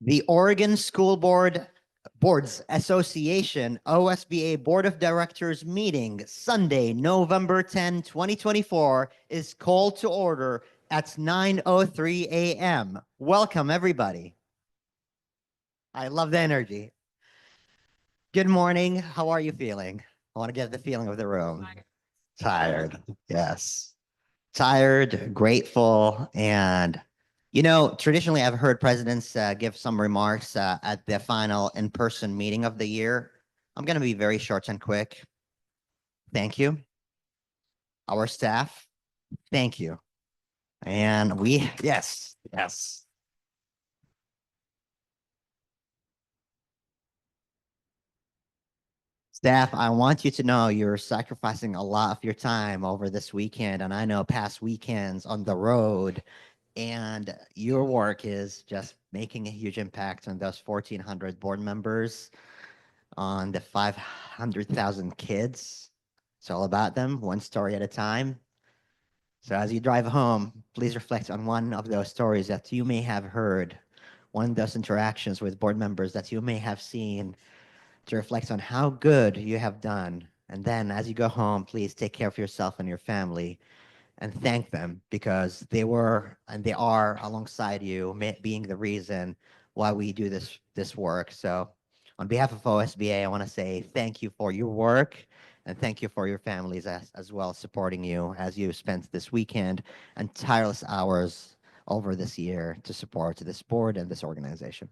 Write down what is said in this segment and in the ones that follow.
The Oregon School Boards Association OSBA Board of Directors meeting Sunday, November 10, 2024 is called to order at 9:03 a.m. Welcome, everybody. I love the energy. Good morning. How are you feeling? I want to get the feeling of the room. Tired. Yes. Tired, grateful, and traditionally I've heard presidents give some remarks at the final in-person meeting of the year. I'm going to be very short and quick. Thank you. Our staff, thank you. And yes. Staff, I want you to know you're sacrificing a lot of your time over this weekend, and I know past weekends on the road, and your work is just making a huge impact on those 1,400 board members, on the 500,000 kids. It's all about them, one story at a time. So as you drive home, please reflect on one of those stories that you may have heard, one of those interactions with board members that you may have seen, to reflect on how good you have done. And then as you go home, please take care of yourself and your family and thank them, because they were and they are alongside you, being the reason why we do this work. So on behalf of OSBA, I want to say thank you for your work, and thank you for your families as well, supporting you as you spent this weekend and tireless hours over this year to support this board and this organization.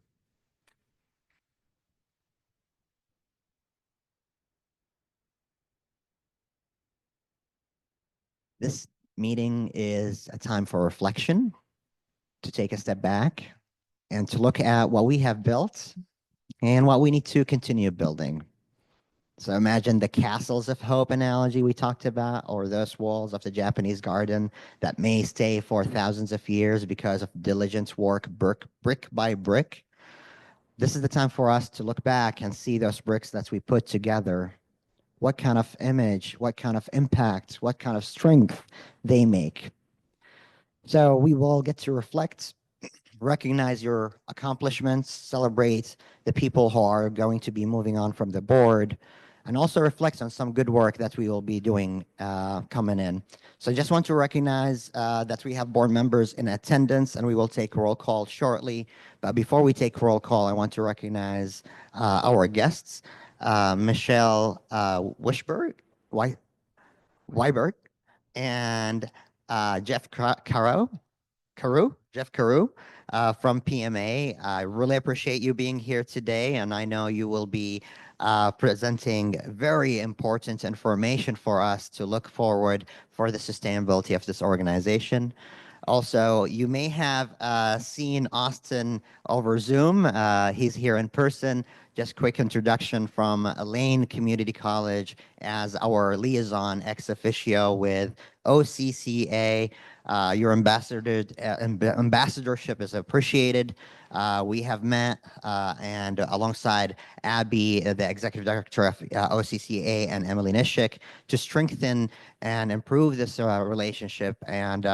This meeting is a time for reflection, to take a step back and to look at what we have built and what we need to continue building. So imagine the castles of hope analogy we talked about, or those walls of the Japanese garden that may stay for thousands of years because of diligent work, brick by brick. This is the time for us to look back and see those bricks that we put together. What kind of image, what kind of impact, what kind of strength they make. So we will get to reflect, recognize your accomplishments, celebrate the people who are going to be moving on from the board, and also reflect on some good work that we will be doing coming in. So I just want to recognize that we have board members in attendance, and we will take roll call shortly. But before we take roll call, I want to recognize our guests, Michelle Weiberg, and Jeff Jeff Carew from PMA. I really appreciate you being here today, and I know you will be presenting very important information for us to look forward for the sustainability of this organization. Also, you may have seen Austin over Zoom. He's here in person. Just quick introduction from Lane Community College as our liaison ex officio with OCCA. Your ambassadorship is appreciated. We have met and alongside Abby, the executive director of OCCA, and Emily Nishik, to strengthen and improve this relationship, and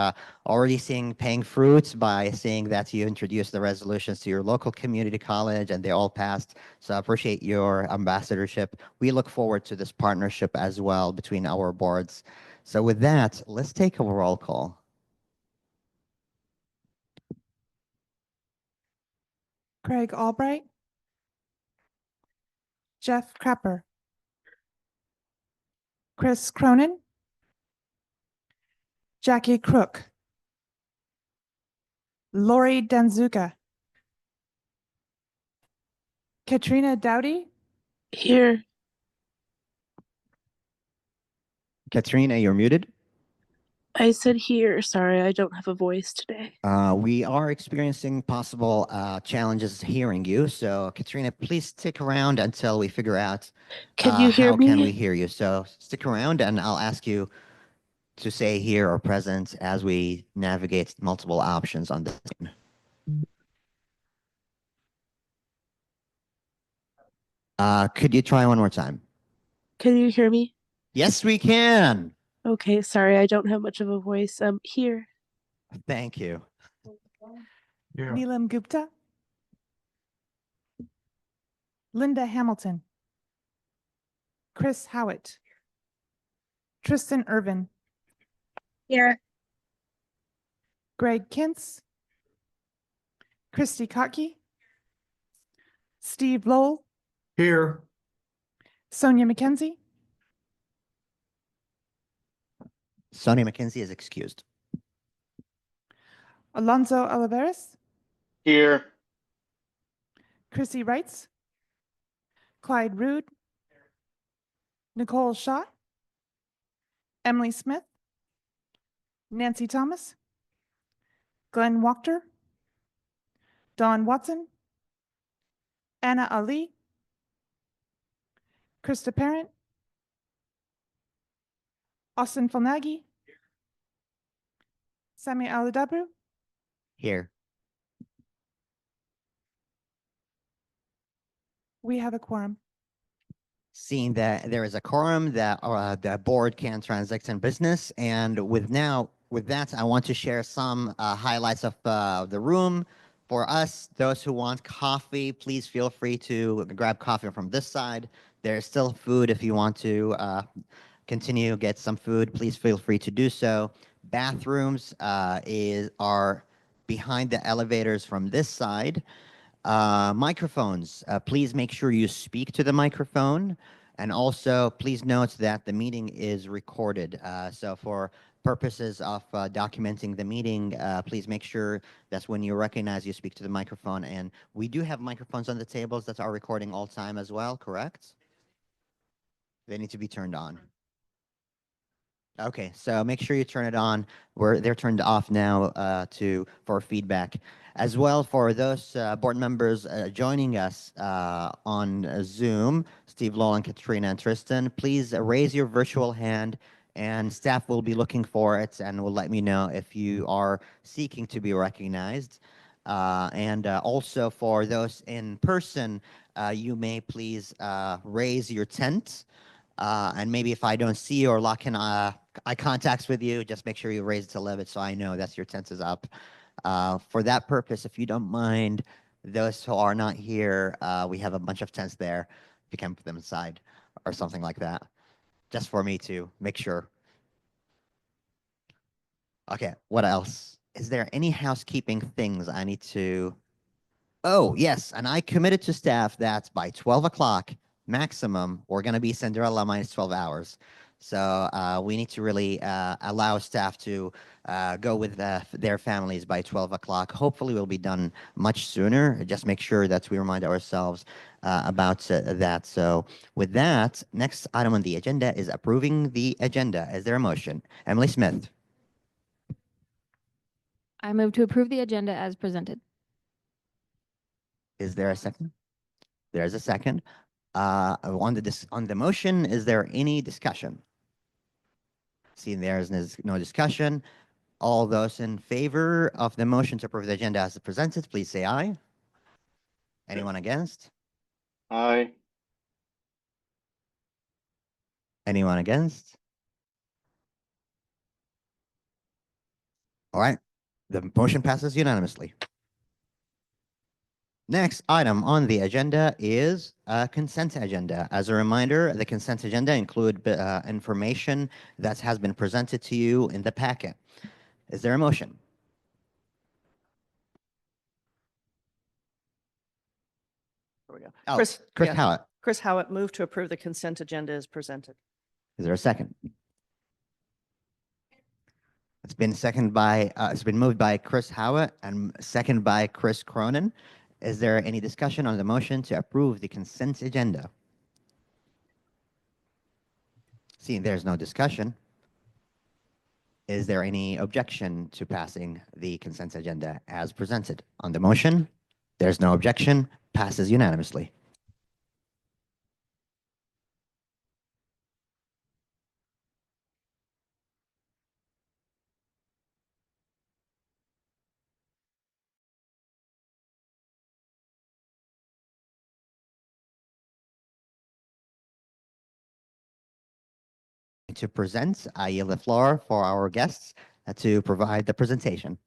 already paying fruits by seeing that you introduced the resolutions to your local community college and they all passed. So I appreciate your ambassadorship. We look forward to this partnership as well between our boards. So with that, let's take a roll call. Craig Albright, Jeff Crapper, Chris Cronin, Jackie Crook, Lori Danzuka, Katrina Dowdy. Here. Katrina, you're muted. I said here. Sorry, I don't have a voice today. We are experiencing possible challenges hearing you. So Katrina, please stick around until we figure out Can you hear how me? can we hear you. So stick around and I'll ask you to say here or present as we navigate multiple options on this. Could you try one more time? Can you hear me? Yes, we can. Okay, sorry, I don't have much of a voice. Here. Thank you. Neelam Gupta, Linda Hamilton, Chris Howitt, Tristan Irvin, Here. Greg Kintz, Christy Kotke, Steve Lowell, Here. Sonia McKenzie, Sonia McKenzie is excused. Alonso Oliveras, Here. Chrissy Wrights, Clyde Rude, Nicole Shaw, Emily Smith, Nancy Thomas, Glenn Wachter, Dawn Watson, Anna Ali, Krista Parent, Austin Falnagi, Sami Aladabru, Here. we have a quorum. Seeing that there is a quorum that the board can transact in business, and with that, I want to share some highlights of the room. For us, those who want coffee, please feel free to grab coffee from this side. There's still food if you want to continue get some food. Please feel free to do so. Bathrooms are behind the elevators from this side. Microphones, please make sure you speak to the microphone. And also, please note that the meeting is recorded. So for purposes of documenting the meeting, please make sure that's when you recognize you speak to the microphone. And we do have microphones on the tables that are recording all time as well, correct? They need to be turned on. Okay, so make sure you turn it on. They're turned off now for feedback. As well, for those board members joining us on Zoom, Steve Lowell and Katrina and Tristan, please raise your virtual hand and staff will be looking for it and will let me know if you are seeking to be recognized. And also for those in person, you may please raise your tent. And maybe if I don't see you or lock in eye contacts with you, just make sure you raise it to 11 so I know that your tent is up. For that purpose, if you don't mind, those who are not here, we have a bunch of tents there. You can put them inside or something like that, just for me to make sure. Okay, what else? Is there any housekeeping things I need to? Oh, yes, and I committed to staff that by 12 o'clock maximum, we're going to be Cinderella minus 12 hours. So we need to really allow staff to go with their families by 12 o'clock. Hopefully, we'll be done much sooner. Just make sure that we remind ourselves about that. So with that, next item on the agenda is approving the agenda. Is there a motion? Emily Smith. I move to approve the agenda as presented. Is there a second? There's a second. On the motion, is there any discussion? Seeing there is no discussion. All those in favor of the motion to approve the agenda as presented, please say aye. Anyone against? Aye. Anyone against? All right. The motion passes unanimously. Next item on the agenda is a consent agenda. As a reminder, the consent agenda include information that has been presented to you in the packet. Is there a motion? There we go. Oh, Chris Chris yeah. Howitt. Chris Howitt moved to approve the consent agenda as presented. Is there a second? It's been moved by Chris Howitt and second by Chris Cronin. Is there any discussion on the motion to approve the consent agenda? Seeing there's no discussion, is there any objection to passing the consent agenda as presented? On the motion, there's no objection, passes unanimously. To present, I yield the floor for our guests to provide the presentation.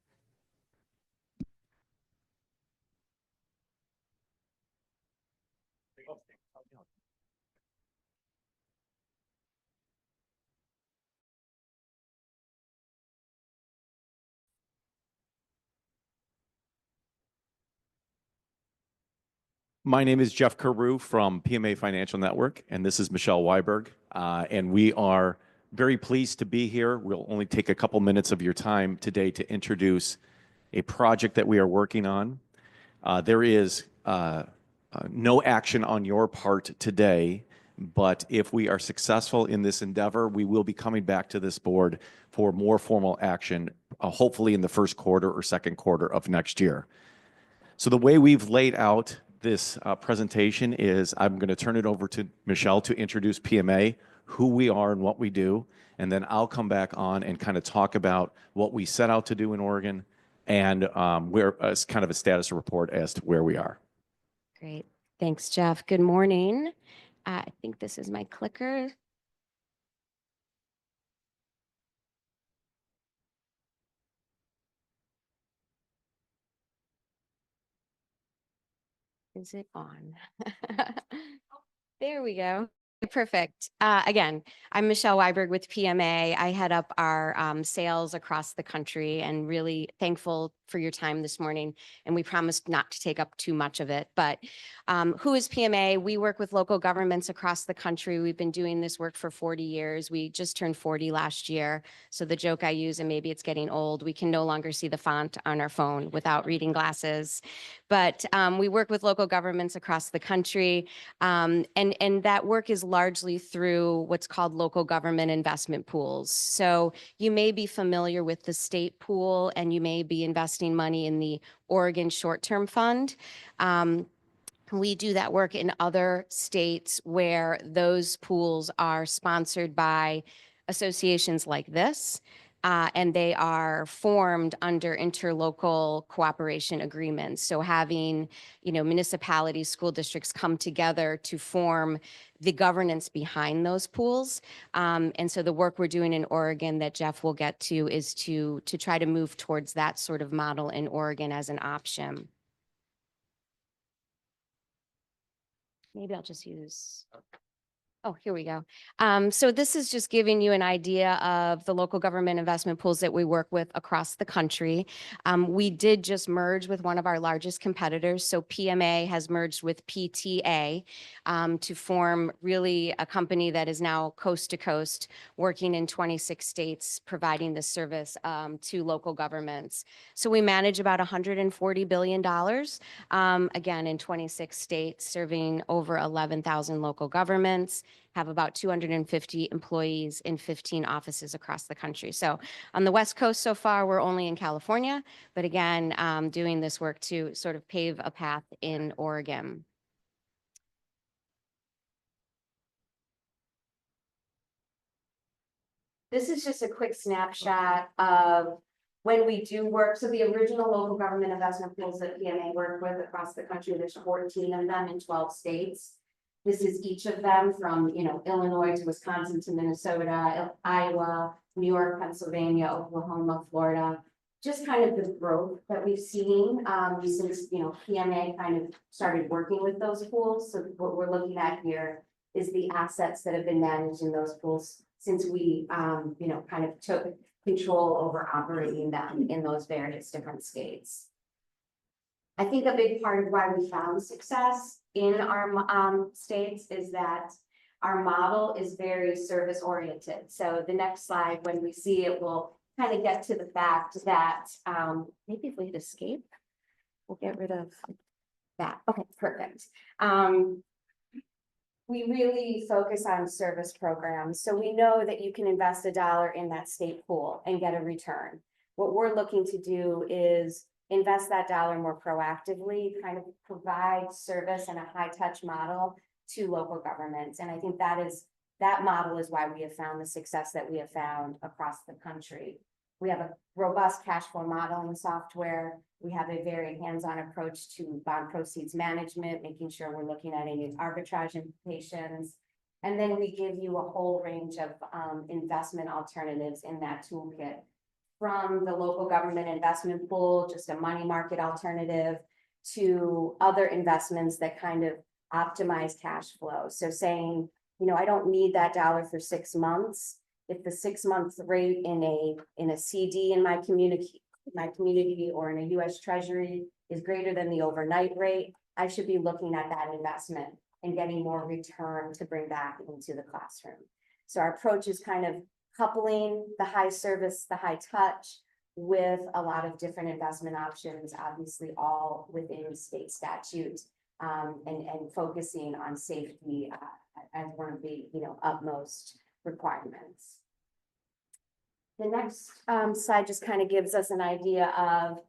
My name is Jeff Carew from PMA Financial Network, and this is Michelle Weiberg. And we are very pleased to be here. We'll only take a couple minutes of your time today to introduce a project that we are working on. There is no action on your part today, but if we are successful in this endeavor, we will be coming back to this board for more formal action, hopefully in the first quarter or second quarter of next year. So the way we've laid out this presentation is I'm going to turn it over to Michelle to introduce PMA, who we are and what we do, and then I'll come back on and kind of talk about what we set out to do in Oregon and where as kind of a status report as to where we are. Great. Thanks, Jeff. Good morning. I think this is my clicker. Is it on? There we go. Perfect. Again, I'm Michelle Weiberg with PMA. I head up our sales across the country and really thankful for your time this morning. And we promised not to take up too much of it. But who is PMA? We work with local governments across the country. We've been doing this work for 40 years. We just turned 40 last year. So the joke I use, and maybe it's getting old, we can no longer see the font on our phone without reading glasses. But we work with local governments across the country. And that work is largely through what's called local government investment pools. So you may be familiar with the state pool and you may be investing money in the Oregon Short-Term Fund. We do that work in other states where those pools are sponsored by associations like this. And they are formed under interlocal cooperation agreements. So having, municipalities, school districts come together to form the governance behind those pools. And so the work we're doing in Oregon that Jeff will get to is to try to move towards that sort of model in Oregon as an option. Maybe I'll just use... Oh, here we go. So this is just giving you an idea of the local government investment pools that we work with across the country. We did just merge with one of our largest competitors. So PMA has merged with PTA to form really a company that is now coast to coast, working in 26 states, providing this service to local governments. So we manage about $140 billion, again, in 26 states, serving over 11,000 local governments, have about 250 employees in 15 offices across the country. So on the West Coast so far, we're only in California, but again, doing this work to sort of pave a path in Oregon. This is just a quick snapshot of when we do work. So the original local government investment pools that PMA worked with across the country, there's 14 of them in 12 states. This is each of them from, Illinois to Wisconsin to Minnesota, Iowa, New York, Pennsylvania, Oklahoma, Florida. Just kind of the growth that we've seen since, PMA kind of started working with those pools. So what we're looking at here is the assets that have been managed in those pools since we, kind of took control over operating them in those various different states. I think a big part of why we found success in our states is that our model is very service oriented. So the next slide, when we see it, we'll kind of get to the fact that maybe if we hit escape, we'll get rid of that. Okay, perfect. We really focus on service programs. So we know that you can invest $1 in that state pool and get a return. What we're looking to do is invest that dollar more proactively, kind of provide service and a high touch model to local governments. And I think that model is why we have found the success that we have found across the country. We have a robust cash flow modeling software. We have a very hands-on approach to bond proceeds management, making sure we're looking at any arbitrage implications. And then we give you a whole range of investment alternatives in that toolkit, from the local government investment pool, just a money market alternative, to other investments that kind of optimize cash flow. So saying, you know, I don't need that dollar for 6 months. If the 6 month rate in a CD in my community or in a US Treasury is greater than the overnight rate, I should be looking at that investment and getting more return to bring back into the classroom. So our approach is kind of coupling the high service, the high touch with a lot of different investment options, obviously all within state statute, and focusing on safety as one of the, you know, utmost requirements. The next slide just kind of gives us an idea of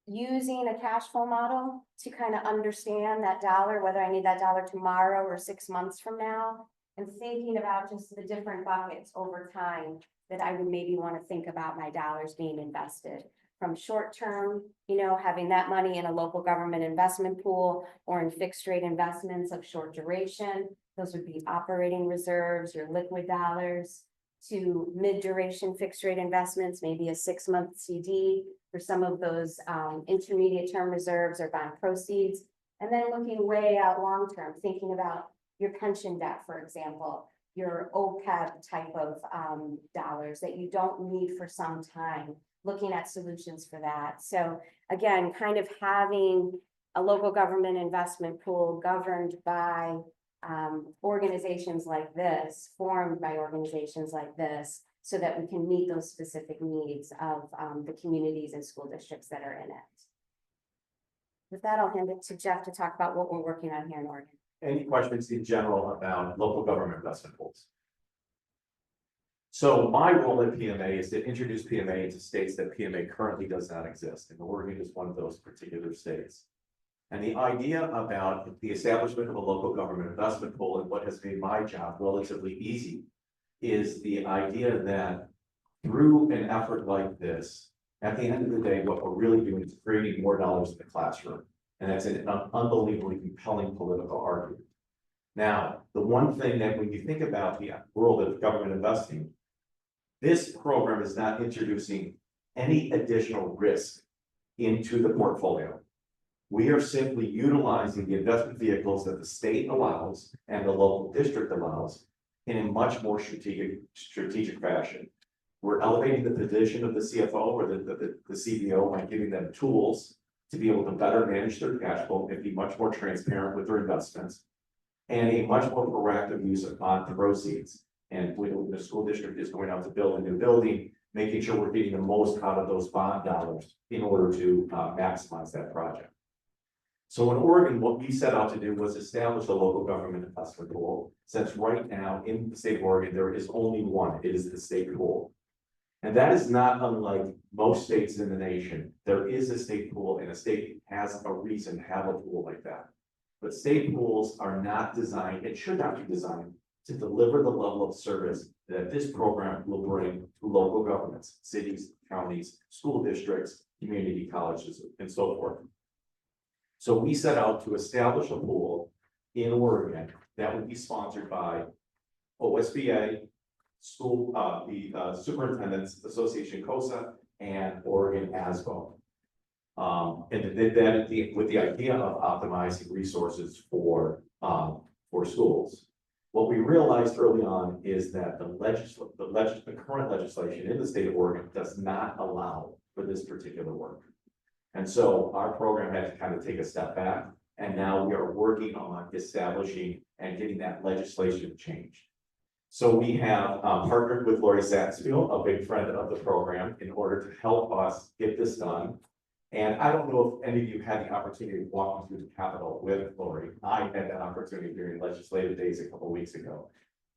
using a cash flow model to kind of understand that dollar, whether I need that dollar tomorrow or 6 months from now, and thinking about just the different buckets over time that I would maybe want to think about my dollars being invested. From short term, you know, having that money in a local government investment pool or in fixed rate investments of short duration. Those would be operating reserves, your liquid dollars, to mid-duration fixed rate investments, maybe a 6 month CD for some of those intermediate term reserves or bond proceeds. And then looking way out long term, thinking about your pension debt, for example, your OPEB type of dollars that you don't need for some time, looking at solutions for that. So again, kind of having a local government investment pool governed by organizations like this, formed by organizations like this, so that we can meet those specific needs of the communities and school districts that are in it. With that, I'll hand it to Jeff to talk about what we're working on here in Oregon. Any questions in general about local government investment pools? So my role at PMA is to introduce PMA into states that PMA currently does not exist, and Oregon is one of those particular states. And the idea about the establishment of a local government investment pool and what has made my job relatively easy is the idea that through an effort like this, at the end of the day, what we're really doing is creating more dollars in the classroom. And that's an unbelievably compelling political argument. Now, the one thing that when you think about the world of government investing, this program is not introducing any additional risk into the portfolio. We are simply utilizing the investment vehicles that the state allows and the local district allows in a much more strategic fashion. We're elevating the position of the CFO or the CBO by giving them tools to be able to better manage their cash flow and be much more transparent with their investments, and a much more proactive use of bond proceeds. And when the school district is going out to build a new building, making sure we're getting the most out of those bond dollars in order to maximize that project. So in Oregon, what we set out to do was establish a local government investment pool, since right now in the state of Oregon, there is only one. It is the state pool. And that is not unlike most states in the nation. There is a state pool, and a state has a reason to have a pool like that. But state pools are not designed, it should not be designed to deliver the level of service that this program will bring to local governments, cities, counties, school districts, community colleges, and so forth. So we set out to establish a pool in Oregon that would be sponsored by OSBA, school, the Superintendents Association, COSA, and Oregon ASBO. And that with the idea of optimizing resources for schools. What we realized early on is that the current legislation in the state of Oregon does not allow for this particular work. And so our program had to kind of take a step back, and now we are working on establishing and getting that legislation changed. So we have partnered with Lori Satsfield, a big friend of the program, in order to help us get this done. And I don't know if any of you had the opportunity to walk through the Capitol with Lori. I had that opportunity during legislative days a couple of weeks ago.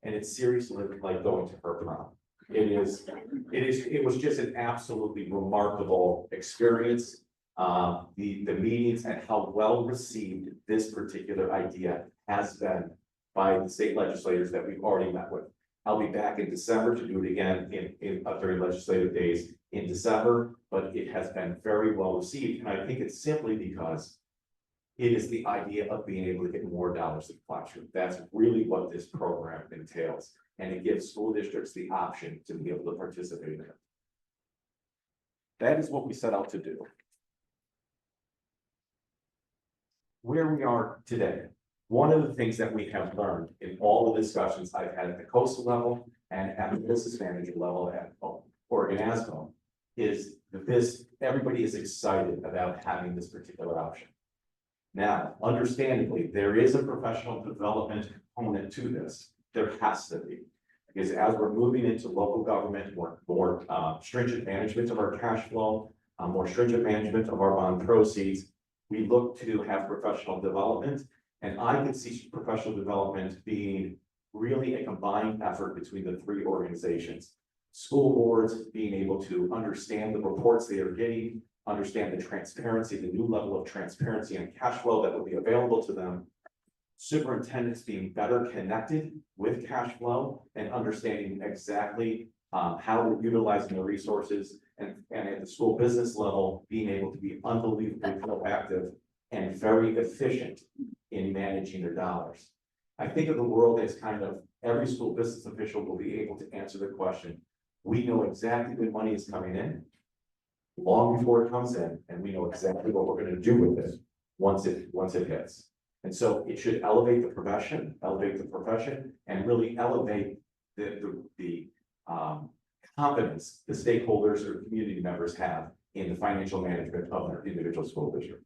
And it's seriously like going to her prom. It was just an absolutely remarkable experience. The meetings and how well received this particular idea has been by the state legislators that we've already met with. I'll be back in December to do it again during legislative days in December, but it has been very well received. And I think it's simply because it is the idea of being able to get more dollars in the classroom. That's really what this program entails. And it gives school districts the option to be able to participate in it. That is what we set out to do. Where we are today. one of the things that we have learned in all the discussions I've had at the coastal level and at the business manager level at Oregon ASBO is that everybody is excited about having this particular option. Now, understandably, there is a professional development component to this. There has to be. Because as we're moving into local government, more stringent management of our cash flow, more stringent management of our bond proceeds, we look to have professional development. And I could see professional development being really a combined effort between the three organizations. School boards being able to understand the reports they are getting, understand the transparency, the new level of transparency and cash flow that will be available to them. Superintendents being better connected with cash flow and understanding exactly how we're utilizing the resources, and at the school business level, being able to be unbelievably proactive and very efficient in managing their dollars. I think of the world as kind of every school business official will be able to answer the question. We know exactly when money is coming in long before it comes in, and we know exactly what we're going to do with it once it hits. And so it should elevate the profession, and really elevate the confidence the stakeholders or community members have in the financial management of their individual school district.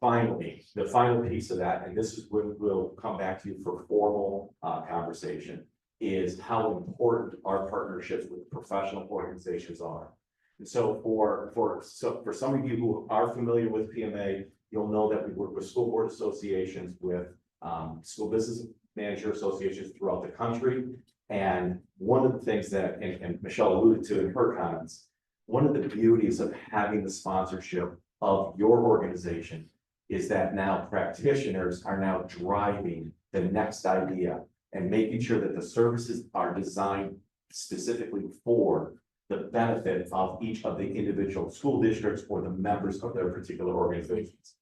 Finally, the final piece of that, and this is when we'll come back to you for formal conversation, is how important our partnerships with professional organizations are. And so for some of you who are familiar with PMA, you'll know that we work with school board associations, with school business manager associations throughout the country. And one of the things that, and Michelle alluded to in her comments, one of the beauties of having the sponsorship of your organization is that now practitioners are now driving the next idea and making sure that the services are designed specifically for the benefit of each of the individual school districts or the members of their particular organizations.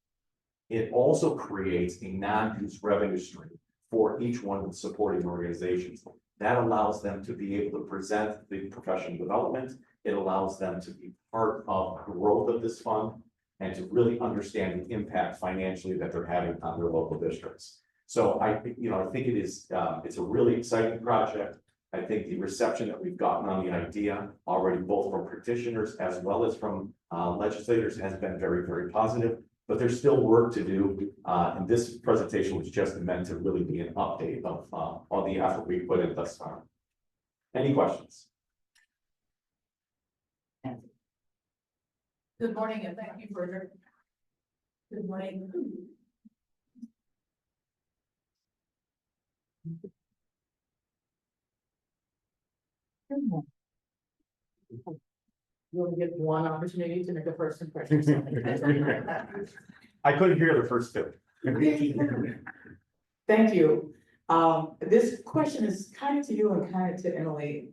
It also creates a non-use revenue stream for each one of the supporting organizations. That allows them to be able to present the professional development. It allows them to be part of the growth of this fund and to really understand the impact financially that they're having on their local districts. So I think it is, it's a really exciting project. I think the reception that we've gotten on the idea already, both from practitioners as well as from legislators, has been very, very positive. But there's still work to do. And this presentation was just meant to really be an update of all the effort we put in thus far. Any questions? Good morning, and thank you for your. Good morning. You only get one opportunity to make a first impression. I couldn't hear the first two. Thank you. This question is kind of to you and kind of to Emily.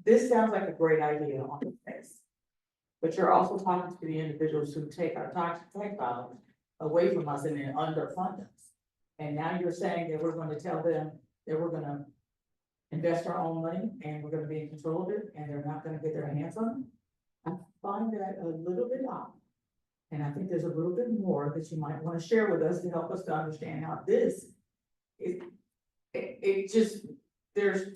This sounds like a great idea on the face. But you're also talking to the individuals who take our tax dollars away from us and then underfund us. And now you're saying that we're going to tell them that we're going to invest our own money and we're going to be in control of it and they're not going to get their hands on it. I find that a little bit odd. And I think there's a little bit more that you might want to share with us to help us to understand how this is. It just, there's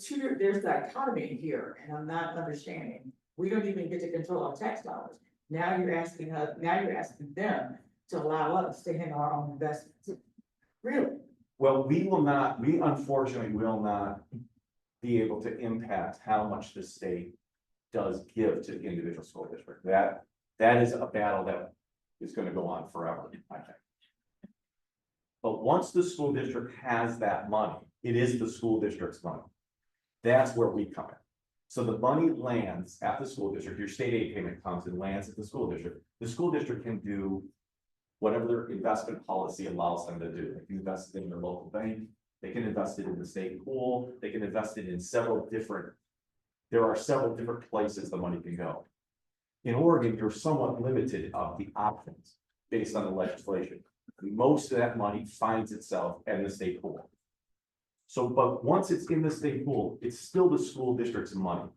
dichotomy here and I'm not understanding. We don't even get to control our tax dollars. Now you're asking them to allow us to handle our own investments. Really? Well, we unfortunately will not be able to impact how much the state does give to the individual school district. That is a battle that is going to go on forever, I think. But once the school district has that money, it is the school district's money. That's where we come in. So the money lands at the school district, your state aid payment comes and lands at the school district. The school district can do whatever their investment policy allows them to do. They can invest it in their local bank, they can invest it in the state pool, they can invest it in there are several different places the money can go. In Oregon, you're somewhat limited of the options based on the legislation. Most of that money finds itself in the state pool. So, but once it's in the state pool, it's still the school district's money.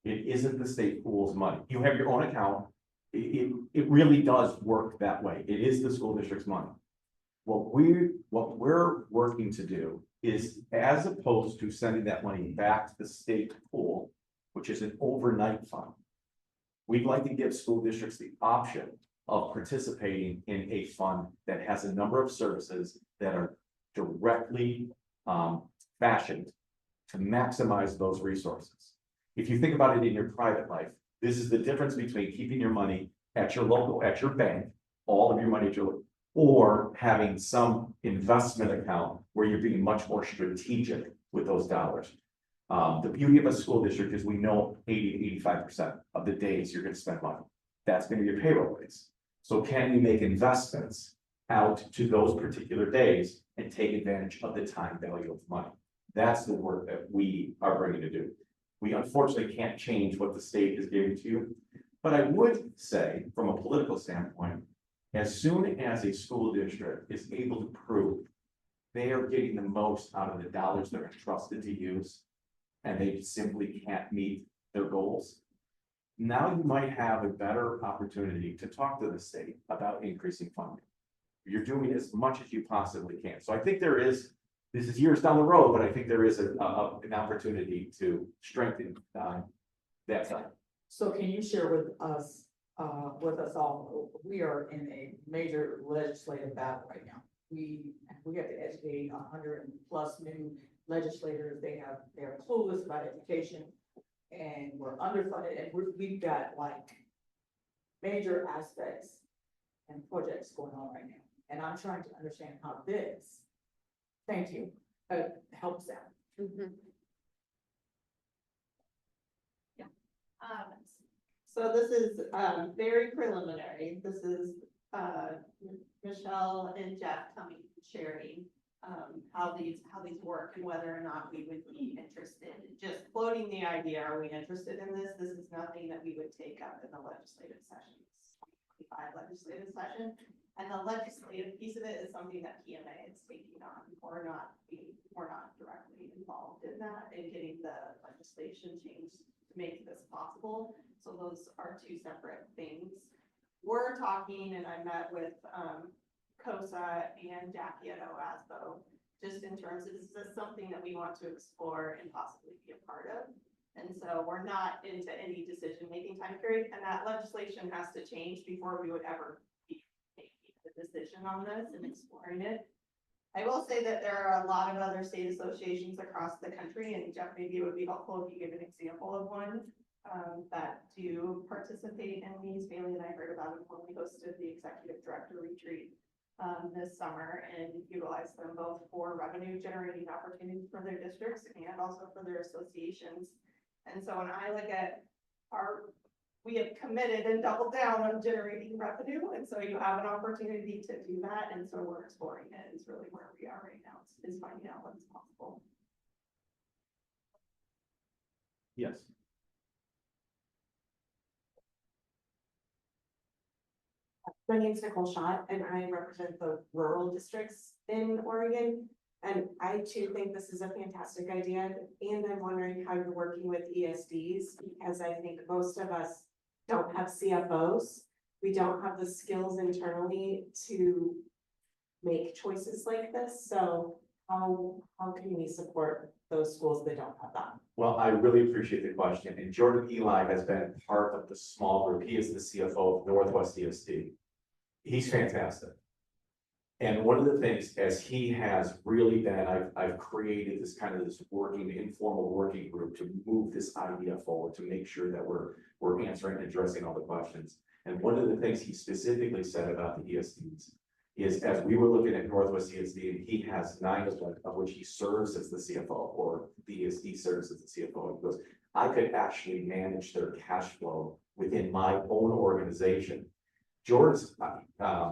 It isn't the state pool's money. You have your own account. it really does work that way. It is the school district's money. What we're working to do is, as opposed to sending that money back to the state pool, which is an overnight fund, we'd like to give school districts the option of participating in a fund that has a number of services that are directly fashioned to maximize those resources. If you think about it in your private life, this is the difference between keeping your money at your bank, all of your money at your, or having some investment account where you're being much more strategic with those dollars. The beauty of a school district is we know 80 to 85% of the days you're going to spend money. That's going to be your payroll rates. So can we make investments out to those particular days and take advantage of the time value of money? That's the work that we are bringing to do. We unfortunately can't change what the state is giving to you. But I would say, from a political standpoint, as soon as a school district is able to prove they are getting the most out of the dollars they're entrusted to use, and they simply can't meet their goals, now you might have a better opportunity to talk to the state about increasing funding. You're doing as much as you possibly can. So I think there is, this is years down the road, but I think there is an opportunity to strengthen that side. So can you share with us all, we are in a major legislative battle right now. We have to educate 100+ new legislators. They're clueless about education, and we're underfunded, and we've got like major aspects and projects going on right now. And I'm trying to understand how this, thank you, helps out. So this is very preliminary. This is Michelle and Jeff coming, sharing how these work and whether or not we would be interested. Just floating the idea, are we interested in this? This is nothing that we would take up in the legislative session. It's 2025 legislative session. And the legislative piece of it is something that PMA is taking on. We're not directly involved in that and getting the legislation changed to make this possible. So those are two separate things. We're talking, and I met with COSA and Jackie at OSBA, just in terms of, is this something that we want to explore and possibly be a part of? And so we're not into any decision-making time period, and that legislation has to change before we would ever be making a decision on this and exploring it. I will say that there are a lot of other state associations across the country, and Jeff, maybe it would be helpful if you give an example of one that do participate in these. Bailey and I heard about it when we hosted the executive director retreat this summer, and utilize them both for revenue generating opportunities for their districts and also for their associations. And so when I look at we have committed and doubled down on generating revenue, and so you have an opportunity to do that, and so we're exploring it. Is really where we are right now, is finding out what's possible. Yes. My name is Nicole Schott, and I represent the rural districts in Oregon. And I too think this is a fantastic idea. And I'm wondering how you're working with ESDs, because I think most of us don't have CFOs. We don't have the skills internally to make choices like this. So how can we support those schools that don't have that? Well, I really appreciate the question. And Jordan Eli has been part of the small group. He is the CFO of Northwest ESD. He's fantastic. And one of the things, as he has really been, I've created this informal working group to move this idea forward, to make sure that we're answering and addressing all the questions. And one of the things he specifically said about the ESDs is, as we were looking at Northwest ESD, and he has 9 of which he serves as the CFO, or the ESD serves as the CFO, he goes, I could actually manage their cash flow within my own organization. George's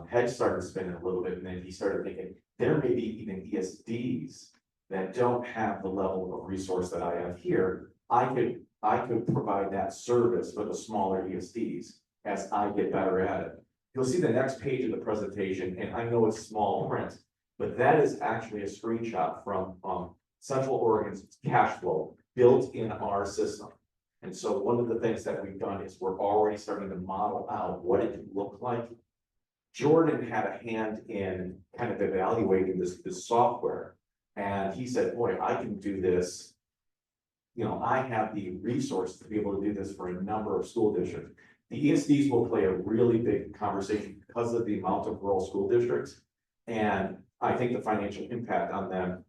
head started spinning a little bit, and then he started thinking, there may be even ESDs that don't have the level of resource that I have here. I could provide that service for the smaller ESDs as I get better at it. You'll see the next page of the presentation, and I know it's small print, but that is actually a screenshot from Central Oregon's cash flow built in our system. And so one of the things that we've done is we're already starting to model out what it could look like. Jordan had a hand in kind of evaluating this software. And he said, boy, I can do this. You know, I have the resource to be able to do this for a number of school districts. The ESDs will play a really big conversation because of the amount of rural school districts. And I think the financial impact on them,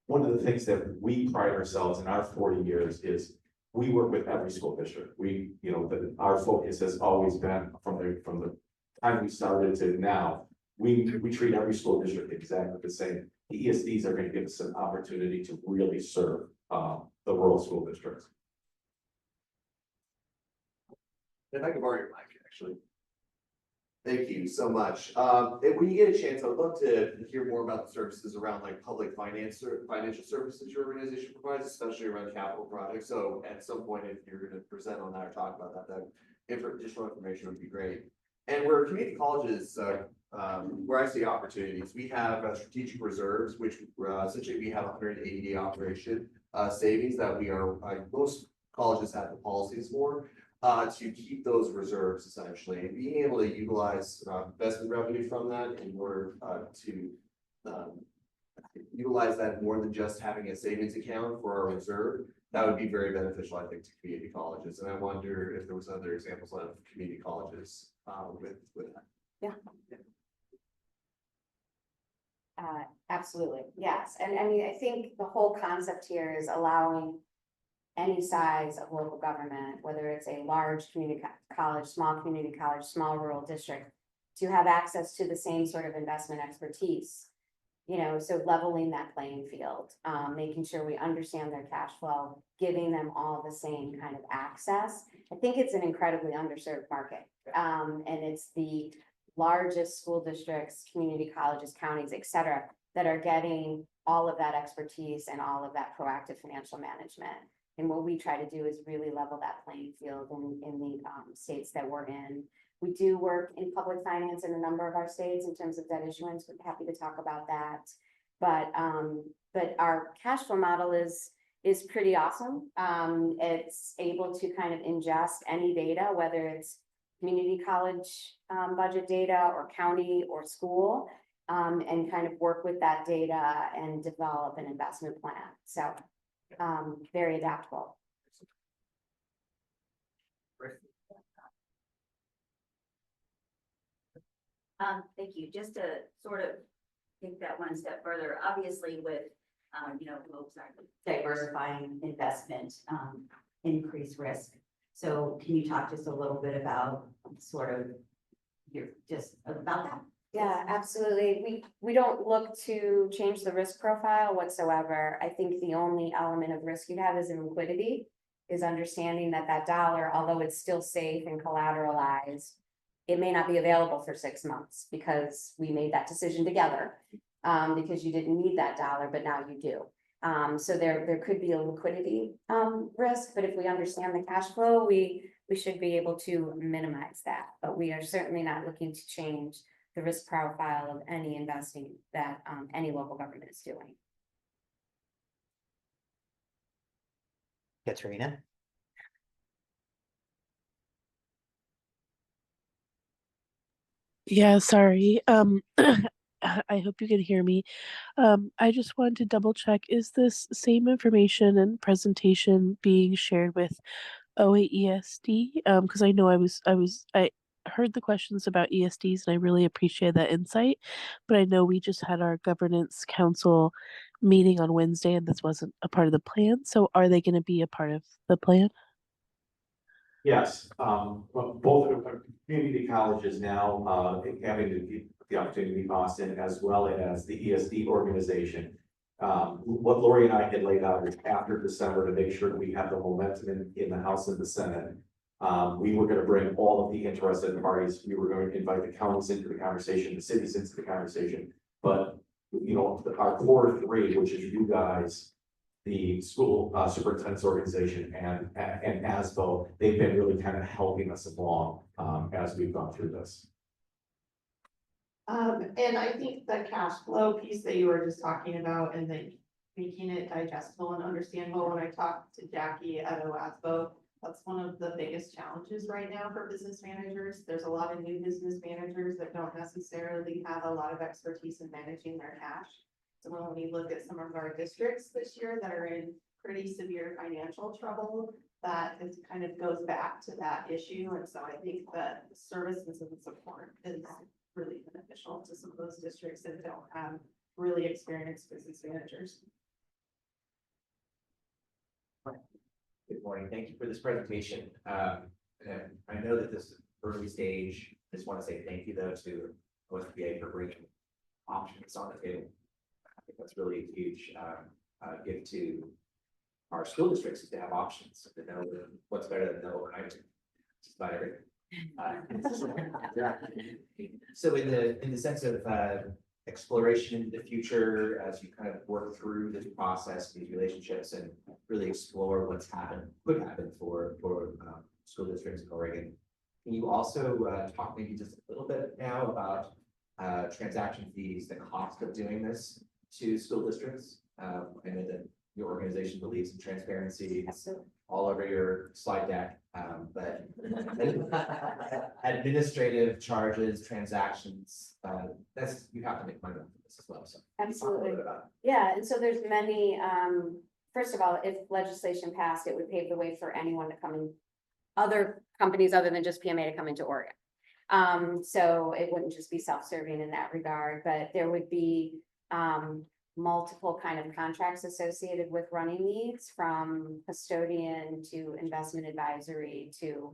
one of the things that we pride ourselves in our 40 years is we work with every school district. We, you know, our focus has always been from the time we started to now, we treat every school district exactly the same. The ESDs are going to give us an opportunity to really serve the rural school districts. If I can borrow your mic, actually. Thank you so much. And when you get a chance, I would love to hear more about the services around like public finance or financial services your organization provides, especially around capital projects. So at some point, if you're going to present on that or talk about that, additional information would be great. And where community colleges, where I see opportunities, we have strategic reserves, which essentially we have 180-day operation savings that we are, most colleges have the policies for. To keep those reserves essentially, and being able to utilize investment revenue from that in order to utilize that more than just having a savings account for our reserve, that would be very beneficial, I think, to community colleges. And I wonder if there was other examples of community colleges with that. Yeah. Absolutely, yes. And I mean, I think the whole concept here is allowing any size of local government, whether it's a large community college, small rural district, to have access to the same sort of investment expertise. You know, so leveling that playing field, making sure we understand their cash flow, giving them all the same kind of access. I think it's an incredibly underserved market. And it's the largest school districts, community colleges, counties, et cetera, that are getting all of that expertise and all of that proactive financial management. And what we try to do is really level that playing field in the states that we're in. We do work in public finance in a number of our states in terms of debt issuance. We're happy to talk about that. But our cash flow model is pretty awesome. It's able to kind of ingest any data, whether it's community college budget data or county or school, and kind of work with that data and develop an investment plan. So very adaptable. Thank you. Just to sort of take that one step further, obviously with, diversifying investment, increased risk. So can you talk just a little bit about sort of about that? Yeah, absolutely. We don't look to change the risk profile whatsoever. I think the only element of risk you have is in liquidity, is understanding that that dollar, although it's still safe and collateralized, it may not be available for 6 months because we made that decision together, because you didn't need that dollar, but now you do. So there could be a liquidity risk, but if we understand the cash flow, we should be able to minimize that. But we are certainly not looking to change the risk profile of any investing that any local government is doing. Katrina? Yeah, sorry. I hope you can hear me. I just wanted to double check, is this same information and presentation being shared with OAESD? Because I know I heard the questions about ESDs and I really appreciate that insight, but I know we just had our governance council meeting on Wednesday and this wasn't a part of the plan. So are they going to be a part of the plan? Yes, both community colleges now having the opportunity to be Boston, as well as the ESD organization. What Lori and I had laid out is after December to make sure that we have the momentum in the House and the Senate. We were going to bring all of the interested parties. We were going to invite the counties into the conversation, the cities into the conversation. But you know, our core three, which is you guys, the school superintendent's organization, and ASBO, they've been really kind of helping us along as we've gone through this. And I think the cash flow piece that you were just talking about and then making it digestible and understandable, when I talked to Jackie at OSBA That's one of the biggest challenges right now for business managers. There's a lot of new business managers that don't necessarily have a lot of expertise in managing their cash. So when we look at some of our districts this year that are in pretty severe financial trouble, that it kind of goes back to that issue. And so I think that services and support is really beneficial to some of those districts that don't have really experienced business managers. Good morning. Thank you for this presentation. And I know that this is early stage. Just want to say thank you though to OSBA for bringing options on the table. I think that's really a huge gift to our school districts to have options, to know what's better than no overnight. Just about everything. So in the sense of exploration into the future, as you kind of work through this process, these relationships, and really explore what's could happen for school districts in Oregon. Can you also talk maybe just a little bit now about transaction fees, the cost of doing this to school districts? I know that your organization believes in transparency. It's all over your slide deck, but administrative charges, transactions, that's, you have to make money on this as well, so. Absolutely. Yeah, and so there's many, first of all, if legislation passed, it would pave the way for anyone to come in, other companies other than just PMA to come into Oregon. So it wouldn't just be self-serving in that regard, but there would be multiple kind of contracts associated with running these, from custodian to investment advisory to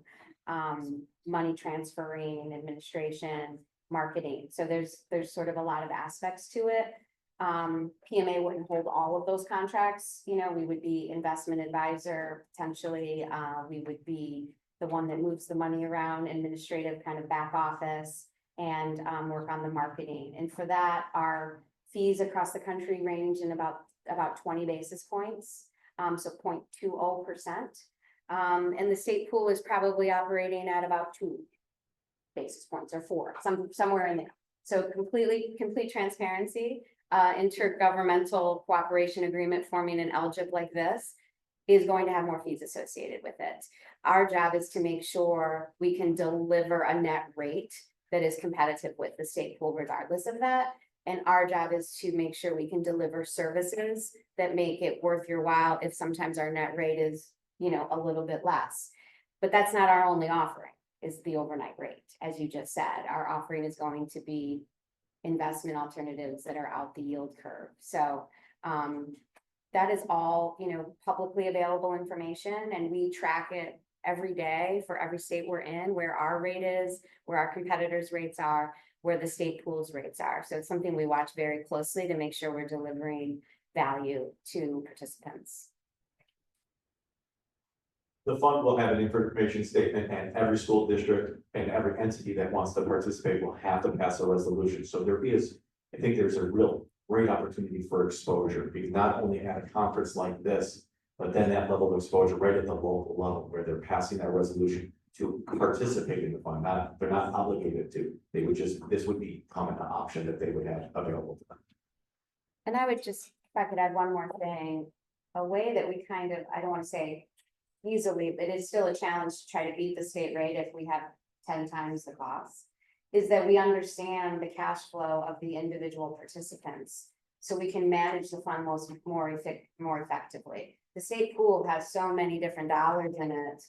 money transferring, administration, marketing. So there's sort of a lot of aspects to it. PMA wouldn't hold all of those contracts. You know, we would be investment advisor, potentially. We would be the one that moves the money around, administrative kind of back office, and work on the marketing. And for that, our fees across the country range in about 20 basis points, so 0.20%. And the state pool is probably operating at about 2 basis points or 4, somewhere in there. So complete transparency. Intergovernmental cooperation agreement forming an LGIP like this is going to have more fees associated with it. Our job is to make sure we can deliver a net rate that is competitive with the state pool regardless of that. And our job is to make sure we can deliver services that make it worth your while if sometimes our net rate is, you know, a little bit less. But that's not our only offering, is the overnight rate. As you just said, our offering is going to be investment alternatives that are out the yield curve. So that is all, you know, publicly available information, and we track it every day for every state we're in, where our rate is, where our competitors' rates are, where the state pool's rates are. So it's something we watch very closely to make sure we're delivering value to participants. The fund will have an information statement, and every school district and every entity that wants to participate will have to pass a resolution. So there is, I think there's a real great opportunity for exposure, because not only at a conference like this, but then that level of exposure right at the local level where they're passing that resolution to participate in the fund. They're not obligated to. They would just, this would become an option that they would have available to them. And I would just, if I could add one more thing, a way that we kind of, I don't want to say easily, but it's still a challenge to try to beat the state rate if we have 10 times the cost, is that we understand the cash flow of the individual participants, so we can manage the fund more effectively. The state pool has so many different dollars in it.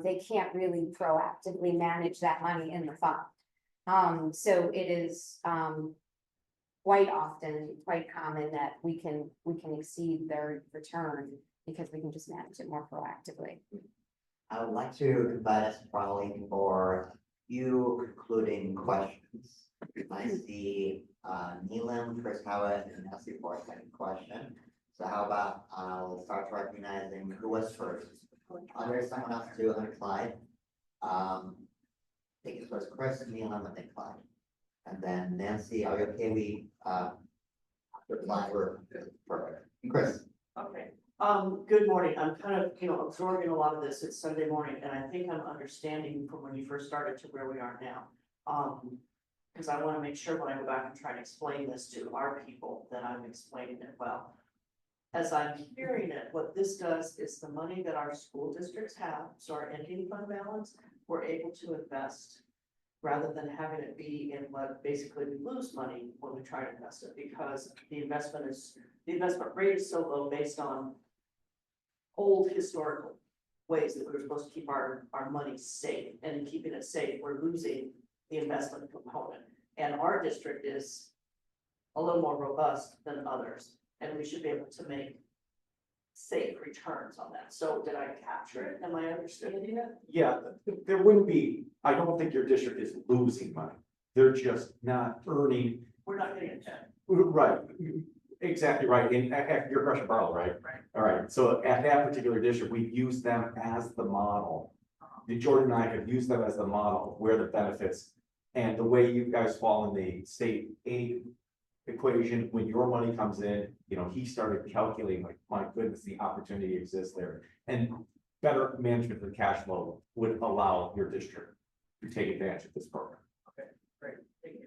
They can't really proactively manage that money in the fund. So it is quite common that we can exceed their return because we can just manage it more proactively. I would like to invite us probably for a few concluding questions. I see Neelam, Chris Howard, and Nancy for a second question. So how about we'll start recognizing who was first. There's someone else too, under Clyde. I think it was Chris, Neelam, and then Clyde. And then Nancy, are you okay? We after Clyde, we're perfect. And Chris. Okay. Good morning. I'm kind of, absorbing a lot of this. It's Sunday morning, and I think I'm understanding from when you first started to where we are now. Because I want to make sure when I go back and try to explain this to our people that I'm explaining it well. as I'm hearing it, what this does is the money that our school districts have, so our ending fund balance, we're able to invest rather than having it be in what basically we lose money when we try to invest it, because the investment rate is so low based on old historical ways that we were supposed to keep our money safe, and in keeping it safe, we're losing the investment component. And our district is a little more robust than others, and we should be able to make safe returns on that. So did I capture it? Am I understanding it? Yeah, there wouldn't be, I don't think your district is losing money. They're just not earning. We're not getting it yet. Right, exactly right. And your question, Barlow, right? Right. All right, so at that particular district, we've used them as the model. Jordan and I have used them as the model of where the benefits and the way you guys fall in the state aid equation, when your money comes in, you know, he started calculating like, my goodness, the opportunity exists there. And better management of the cash flow would allow your district to take advantage of this program. Okay, great, thank you.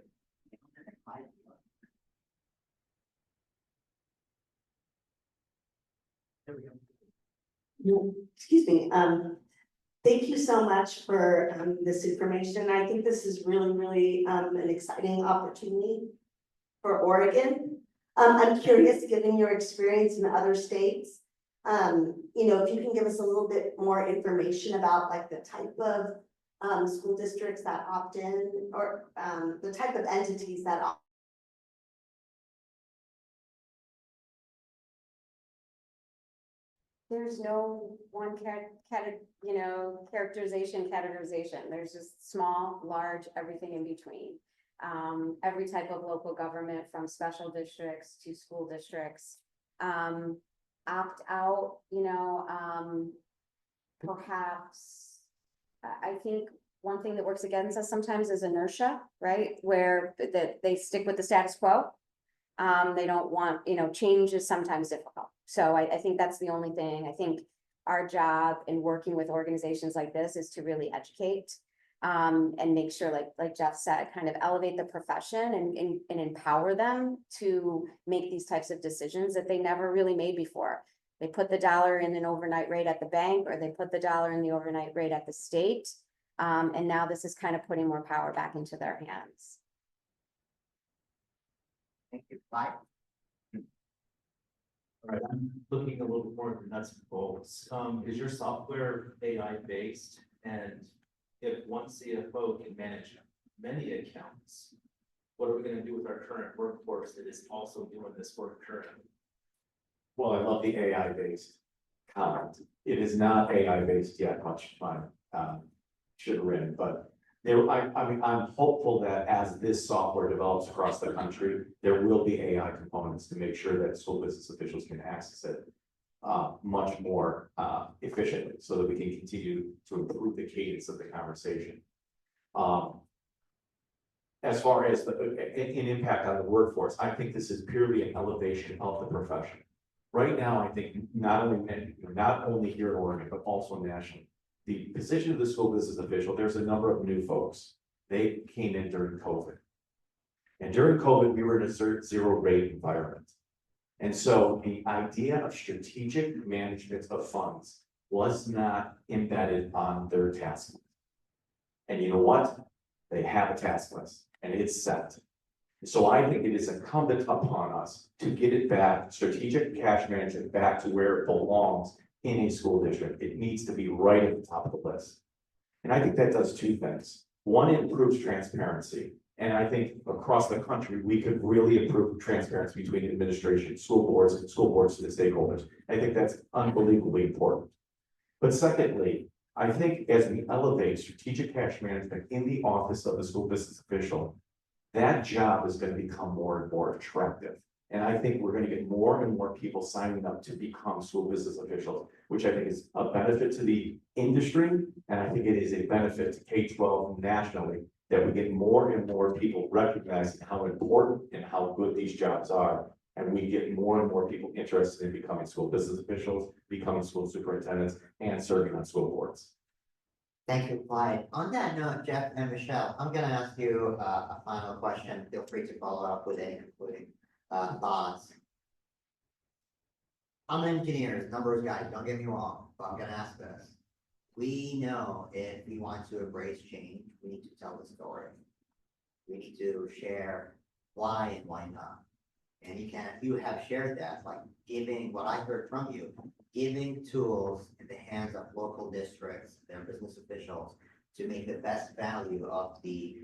There we go. No, excuse me, thank you so much for this information. I think this is really an exciting opportunity for Oregon. I'm curious, given your experience in other states, you know, if you can give us a little bit more information about like the type of school districts that opt in, or the type of entities that opt. There's no one categorization. There's just small, large, everything in between. Every type of local government, from special districts to school districts, opt out, perhaps. I think one thing that works against us sometimes is inertia, right? Where they stick with the status quo. They don't want, change is sometimes difficult. So I think that's the only thing. I think our job in working with organizations like this is to really educate and make sure, like Jeff said, kind of elevate the profession and empower them to make these types of decisions that they never really made before. They put the dollar in an overnight rate at the bank, or they put the dollar in the overnight rate at the state. And now this is kind of putting more power back into their hands. Thank you. Bye. All right, I'm looking a little bit more at the nuts and bolts. Is your software AI based? And if one CFO can manage many accounts, what are we gonna do with our current workforce that is also doing this work currently? Well, I love the AI based comment. It is not AI based yet, much time should have written, but there, I mean, I'm hopeful that as this software develops across the country, there will be AI components to make sure that school business officials can access it much more efficiently, so that we can continue to improve the cadence of the conversation. As far as an impact on the workforce, I think this is purely an elevation of the profession. Right now, I think not only here in Oregon, but also nationally, the position of the school business official, there's a number of new folks. They came in during COVID. And during COVID, we were in a zero rate environment. And so the idea of strategic management of funds was not embedded on their task list. And you know what? They have a task list and it's set. So I think it is incumbent upon us to get it back, strategic cash management, back to where it belongs in a school district. It needs to be right at the top of the list. And I think that does two things. One, it improves transparency. And I think across the country, we could really improve transparency between administration, school boards to the stakeholders. I think that's unbelievably important. But secondly, I think as we elevate strategic cash management in the office of the school business official, that job is going to become more and more attractive. And I think we're going to get more and more people signing up to become school business officials, which I think is a benefit to the industry. And I think it is a benefit to K-12 nationally, that we get more and more people recognizing how important and how good these jobs are. And we get more and more people interested in becoming school business officials, becoming school superintendents, and serving on school boards. Thank you, Clyde. On that note, Jeff and Michelle, I'm going to ask you a final question. Feel free to follow up with any concluding thoughts. I'm an engineer, numbers guy, don't get me wrong, but I'm gonna ask this. We know if we want to embrace change, we need to tell the story. We need to share why and why not. And you have shared that, like giving, what I heard from you, giving tools in the hands of local districts, their business officials, to make the best value of the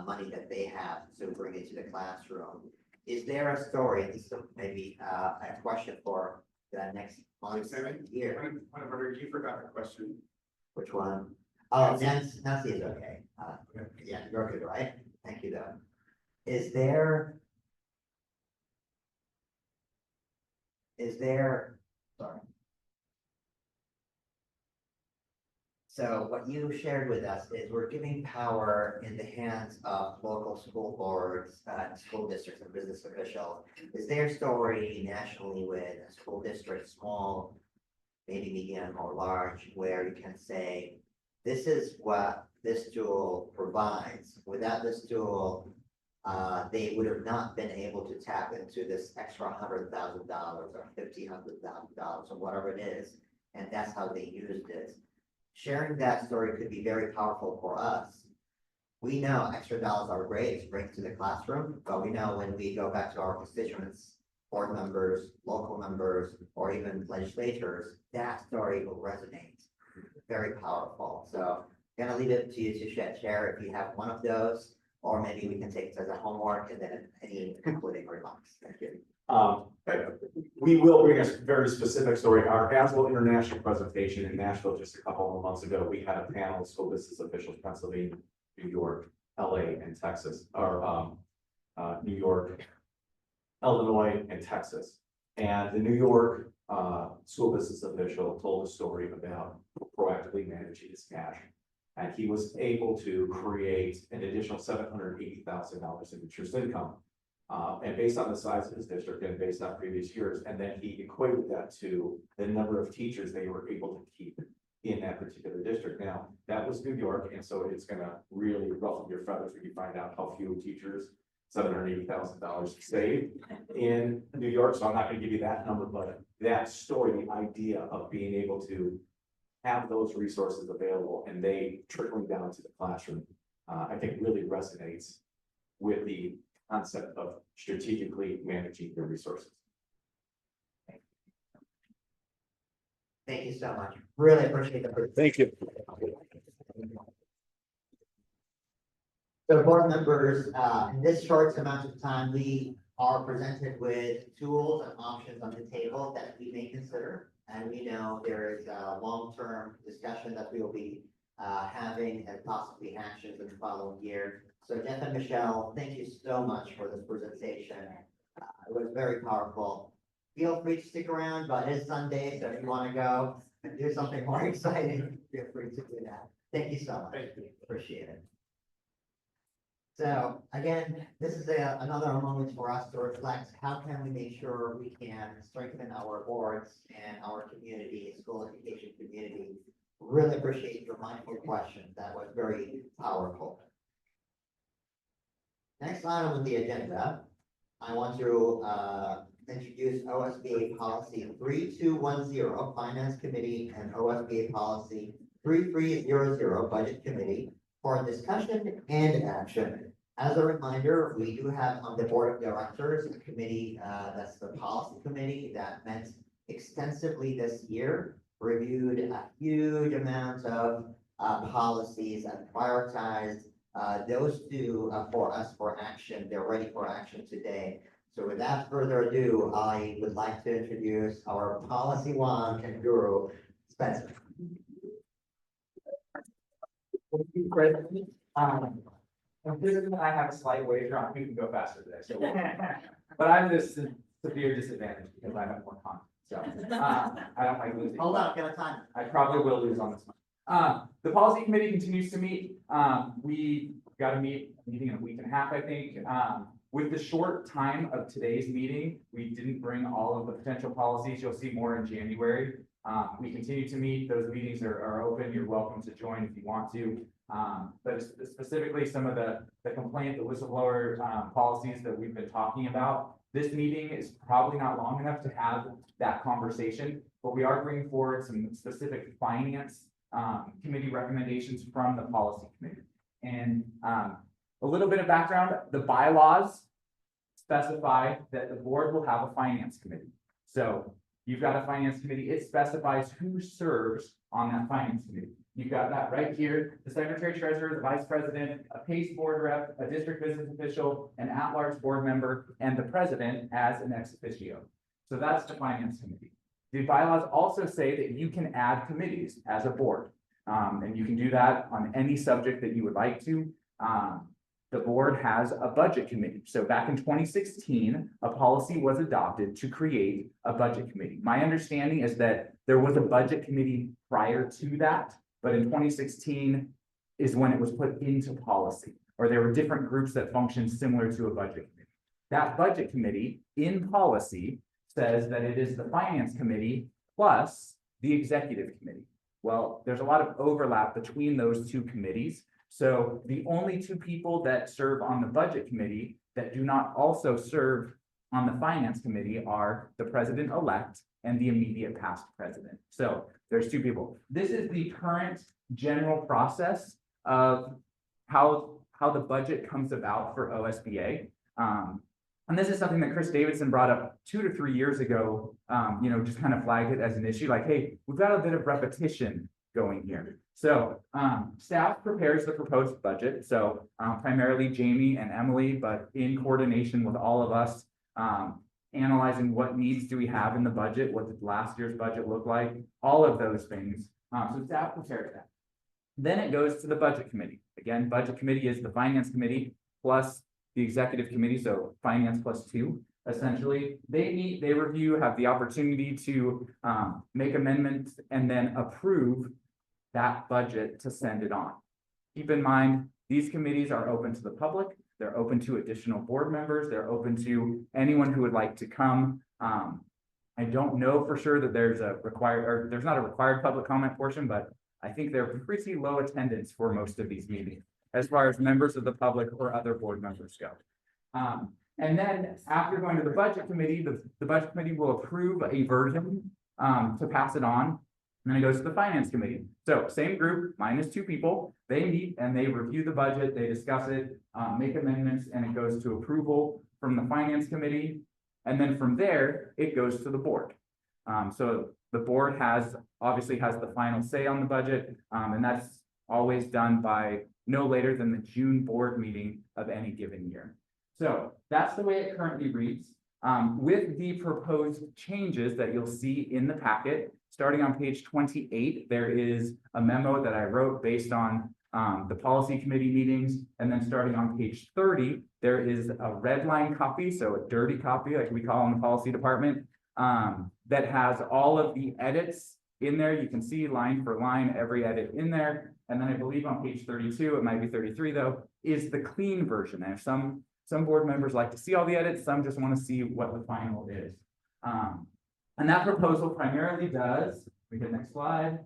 money that they have to bring it to the classroom. Is there a story, and this is maybe a question for the next month, year? You forgot the question. Which one? Oh, Nancy is okay. Yeah, you're good, right? Thank you, though. Is there, sorry. So what you shared with us is we're giving power in the hands of local school boards, school districts and business officials. Is there a story nationally with a school district, small, maybe medium or large, where you can say, this is what this tool provides. Without this tool, they would have not been able to tap into this extra $100,000 or $100,000 or whatever it is. And that's how they used it. Sharing that story could be very powerful for us. We know extra dollars are great to bring to the classroom, but we know when we go back to our constituents, board members, local members, or even legislators, that story will resonate. Very powerful. So I'm gonna leave it to you to share if you have one of those, or maybe we can take it as a homework and then any concluding remarks. Thank you. We will bring a very specific story. Our Aswell International presentation in Nashville just a couple of months ago, we had a panel of school business officials, Pennsylvania, New York, LA, and Texas, or New York, Illinois, and Texas. And the New York school business official told a story about proactively managing his cash. And he was able to create an additional $780,000 in interest income. And based on the size of his district and based on previous years, and then he equated that to the number of teachers they were able to keep in that particular district. Now, that was New York, and so it's gonna really ruffle your feathers when you find out how few teachers $780,000 saved in New York. So I'm not gonna give you that number, but that story, the idea of being able to have those resources available and they trickling down to the classroom, I think really resonates with the concept of strategically managing your resources. Thank you so much. Really appreciate the. Thank you. So board members, in this short amount of time, we are presented with tools and options on the table that we may consider. And we know there is a long-term discussion that we will be having and possibly actions in the following year. So Jeff and Michelle, thank you so much for this presentation. It was very powerful. Feel free to stick around, but it's Sunday, so if you want to go and do something more exciting, feel free to do that. Thank you so much. Thank you. Appreciate it. So again, this is another moment for us to reflect, how can we make sure we can strengthen our boards and our community, school education community. Really appreciate your mindful questions. That was very powerful. Next item on the agenda, I want to introduce OSBA Policy 3210, Finance Committee, and OSBA Policy 3300, Budget Committee, for discussion and action. As a reminder, we do have on the Board of Directors a committee, that's the Policy Committee, that met extensively this year, reviewed a huge amount of policies and prioritized those two for us for action. They're ready for action today. So without further ado, I would like to introduce our policy wonk and guru, Spencer. Thank you, President. Considering that I have a slight wager on who can go faster today, so but I'm just severe disadvantage because I have more content. So I don't like losing. Hold on, got time. I probably will lose on this one. The policy committee continues to meet. We got to meeting in a week and a half, I think. With the short time of today's meeting, we didn't bring all of the potential policies. You'll see more in January. We continue to meet. Those meetings are open. You're welcome to join if you want to. But specifically some of the complaint, the whistleblower, policies that we've been talking about. This meeting is probably not long enough to have that conversation, but we are bringing forward some specific finance, committee recommendations from the policy committee. And, a little bit of background, the bylaws specify that the board will have a finance committee. So you've got a finance committee, it specifies who serves on that finance committee. You've got that right here, the secretary treasurer, the vice president, a PACE board rep, a district business official, an at-large board member, and the president as an ex officio. So that's the finance committee. The bylaws also say that you can add committees as a board. And you can do that on any subject that you would like to. The board has a budget committee. So back in 2016, a policy was adopted to create a budget committee. My understanding is that there was a budget committee prior to that, but in 2016 is when it was put into policy, or there were different groups that functioned similar to a budget committee. That budget committee in policy says that it is the finance committee plus the executive committee. Well, there's a lot of overlap between those two committees. So the only two people that serve on the budget committee that do not also serve on the finance committee are the president-elect and the immediate past president. So there's two people. This is the current general process of how the budget comes about for OSBA. And this is something that Chris Davidson brought up 2 to 3 years ago, just kind of flagged it as an issue, like, hey, we've got a bit of repetition going here. So staff prepares the proposed budget. So primarily Jamie and Emily, but in coordination with all of us, analyzing what needs do we have in the budget, what did last year's budget look like, all of those things. So staff prepares that. Then it goes to the budget committee. Again, budget committee is the finance committee plus the executive committee, so finance plus 2. Essentially, they meet, they review, have the opportunity to make amendments and then approve that budget to send it on. Keep in mind, these committees are open to the public. They're open to additional board members. They're open to anyone who would like to come. I don't know for sure that there's not a required public comment portion, but I think they're pretty low attendance for most of these meetings as far as members of the public or other board members go. And then after going to the budget committee, the budget committee will approve a version to pass it on. And then it goes to the finance committee. So same group, minus 2 people, they meet and they review the budget, they discuss it, make amendments, and it goes to approval from the finance committee. And then from there, it goes to the board. So the board obviously has the final say on the budget, and that's always done by no later than the June board meeting of any given year. So that's the way it currently reads. With the proposed changes that you'll see in the packet, starting on page 28, there is a memo that I wrote based on the policy committee meetings. And then starting on page 30, there is a red line copy, so a dirty copy, like we call in the policy department, that has all of the edits in there. You can see line for line, every edit in there. And then I believe on page 32, it might be 33 though, is the clean version. And some board members like to see all the edits, some just want to see what the final is. And that proposal primarily does, we get next slide.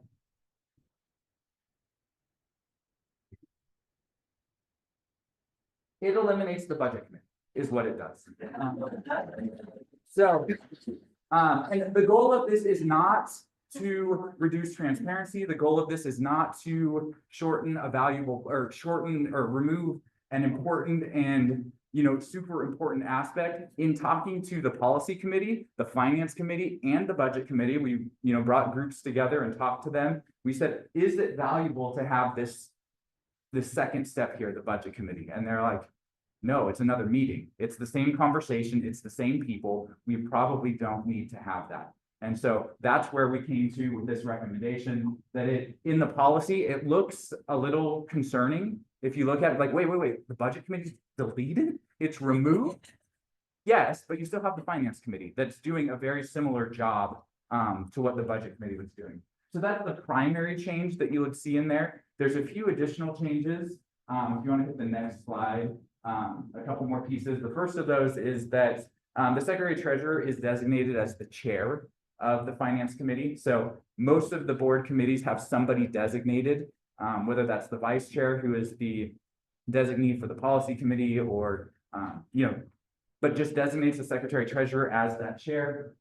It eliminates the budget committee, is what it does. And the goal of this is not to reduce transparency. The goal of this is not to shorten or remove an important and super important aspect. In talking to the policy committee, the finance committee, and the budget committee, we brought groups together and talked to them. We said, is it valuable to have this second step here, the budget committee? And they're like, no, it's another meeting. It's the same conversation. It's the same people. We probably don't need to have that. And so that's where we came to with this recommendation, that in the policy, it looks a little concerning. If you look at it like, wait, the budget committee's deleted? It's removed? Yes, but you still have the finance committee that's doing a very similar job to what the budget committee was doing. So that's the primary change that you would see in there. There's a few additional changes. If you want to hit the next slide, a couple more pieces. The first of those is that the secretary treasurer is designated as the chair of the finance committee. So most of the board committees have somebody designated whether that's the vice chair who is the designee for the policy committee or, but just designates the secretary treasurer as that chair.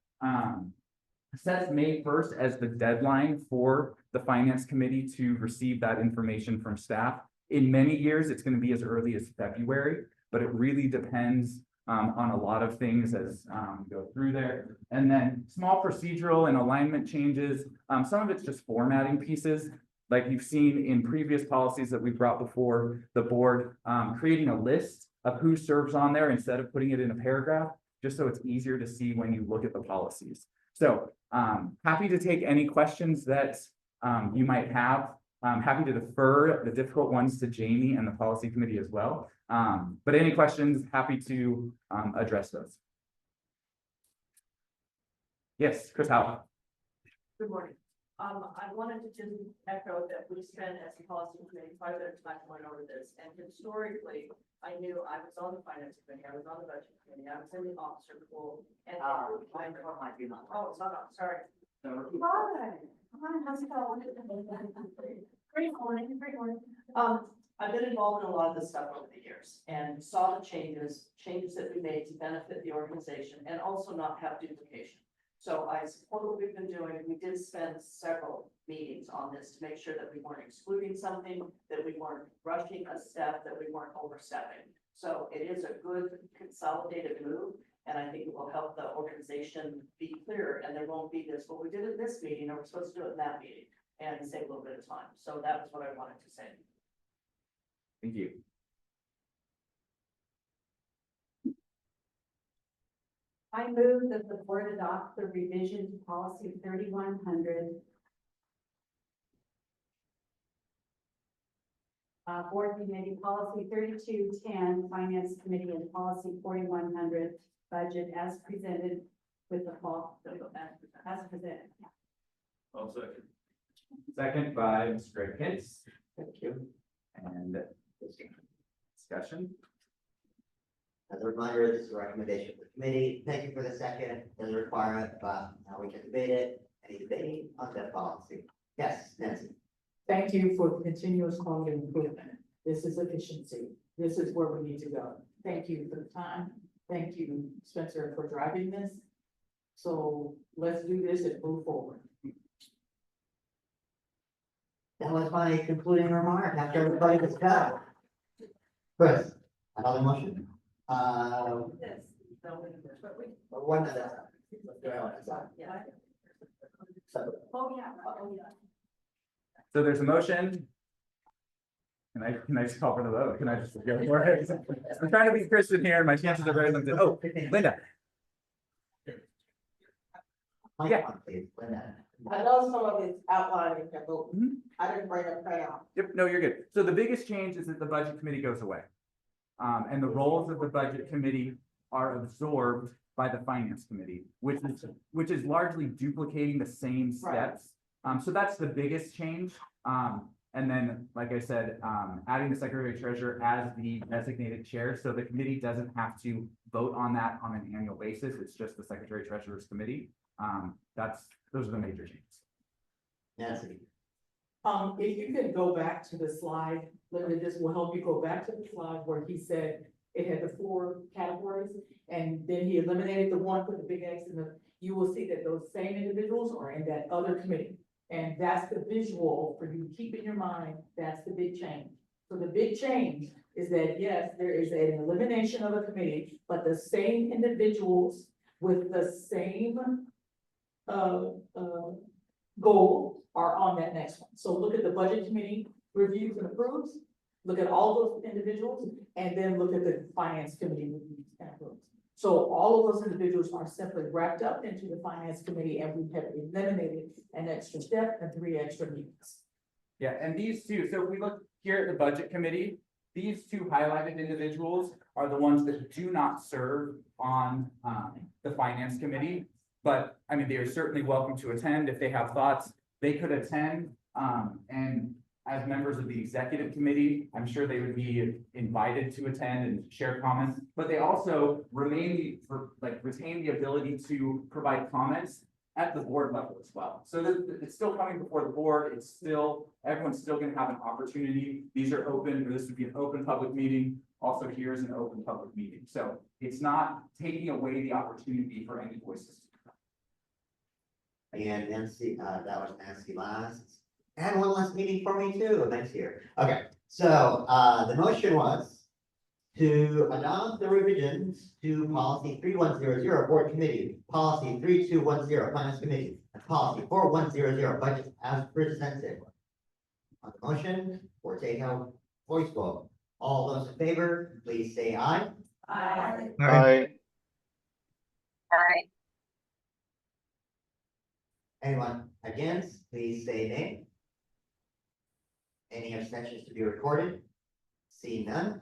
Sets May 1st as the deadline for the finance committee to receive that information from staff. In many years, it's going to be as early as February, but it really depends on a lot of things as we go through there. And then small procedural and alignment changes. Some of it's just formatting pieces, like you've seen in previous policies that we've brought before the board, creating a list of who serves on there instead of putting it in a paragraph, just so it's easier to see when you look at the policies. So happy to take any questions that you might have. I'm happy to defer the difficult ones to Jamie and the policy committee as well. But any questions, happy to address those. Yes, Chris Howell. Good morning. I wanted to just echo that we spent as a policy committee quite a bit of time going over this. And historically, I knew I was on the finance committee, I was on the budget committee, I was in the officer pool. And oh, it's not on, sorry. Hi, how's it going? Great morning, great morning. I've been involved in a lot of this stuff over the years and saw the changes that we made to benefit the organization and also not have duplication. So I support what we've been doing. We did spend several meetings on this to make sure that we weren't excluding something, that we weren't rushing a step, that we weren't overstepping. So it is a good consolidated move, and I think it will help the organization be clearer, and there won't be this, well, we did it in this meeting, or we're supposed to do it in that meeting, and save a little bit of time. So that was what I wanted to say. Thank you. I move that the board adopt the revision to policy 3100. Board committee policy 3210, finance committee, and policy 4100, budget as presented with the fall, as presented. I'll second. Second by Mr. Greg Hintz. Thank you. And discussion. As a reminder, this is a recommendation for the committee. Thank you for the second. Doesn't require it, but now we can debate it. Any debate on that policy? Yes, Nancy. Thank you for the continuous quality improvement. This is efficiency. This is where we need to go. Thank you for the time. Thank you, Spencer, for driving this. So let's do this and move forward. That was my concluding remark after everybody was done. Chris, another motion? One at a time. So there's a motion. Can I just call for the vote? Can I just go for it? I'm trying to be Christian here. My chances are very limited. Oh, Linda. Yeah. I know some of it's outlined in your book. I didn't bring a crayon. Yep, no, you're good. So the biggest change is that the budget committee goes away. And the roles of the budget committee are absorbed by the finance committee, which is largely duplicating the same steps. So that's the biggest change. And then, like I said, adding the secretary treasurer as the designated chair. So the committee doesn't have to vote on that on an annual basis. It's just the secretary treasurer's committee. Those are the major changes. Nancy. If you could go back to the slide, literally this will help you go back to the slide where he said it had the 4 categories, and then he eliminated the one, put the big X in the, you will see that those same individuals are in that other committee. And that's the visual for you to keep in your mind. That's the big change. So the big change is that, yes, there is an elimination of a committee, but the same individuals with the same goal are on that next one. So look at the budget committee reviews and approves, look at all those individuals, and then look at the finance committee reviews and approves. So all of those individuals are simply wrapped up into the finance committee, and we have eliminated an extra step and 3 extra meetings. Yeah, and these two, so if we look here at the budget committee, these 2 highlighted individuals are the ones that do not serve on the finance committee. But I mean, they are certainly welcome to attend. If they have thoughts, they could attend. And as members of the executive committee, I'm sure they would be invited to attend and share comments, but they also retain the ability to provide comments at the board level as well. So it's still coming before the board. It's still, everyone's still gonna have an opportunity. These are open, or this would be an open public meeting. Also, here is an open public meeting. So it's not taking away the opportunity for any voices. And Nancy, that was Nancy last. And one last meeting for me too, next year. Okay, so, the motion was to adopt the revisions to policy 3100, board committee, policy 3210, finance committee, and policy 4100, budget as presented. On the motion, or take out voice vote. All those in favor, please say aye. Aye. Aye. Anyone against, please say nay. Any abstentions to be recorded? See none.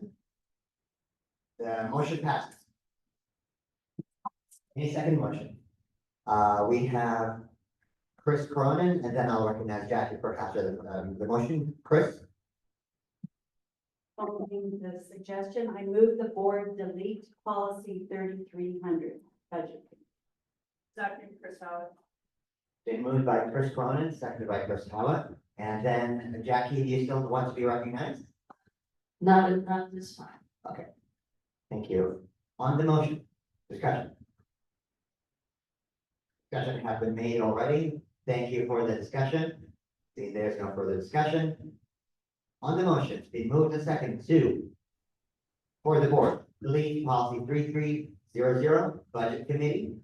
The motion passes. Any second motion? We have Chris Cronin, and then I'll recognize Jackie for after the motion. Chris? Following the suggestion, I move the board delete policy 3300 budget. Second, Chris Howard. Been moved by Chris Cronin, seconded by Chris Howard. And then Jackie, do you still want to be recognized? Not this time. Okay. Thank you. On the motion, discussion. Discussion has been made already. Thank you for the discussion. See, there's no further discussion. On the motion, it's been moved and seconded to, for the board, delete policy 3300, budget committee.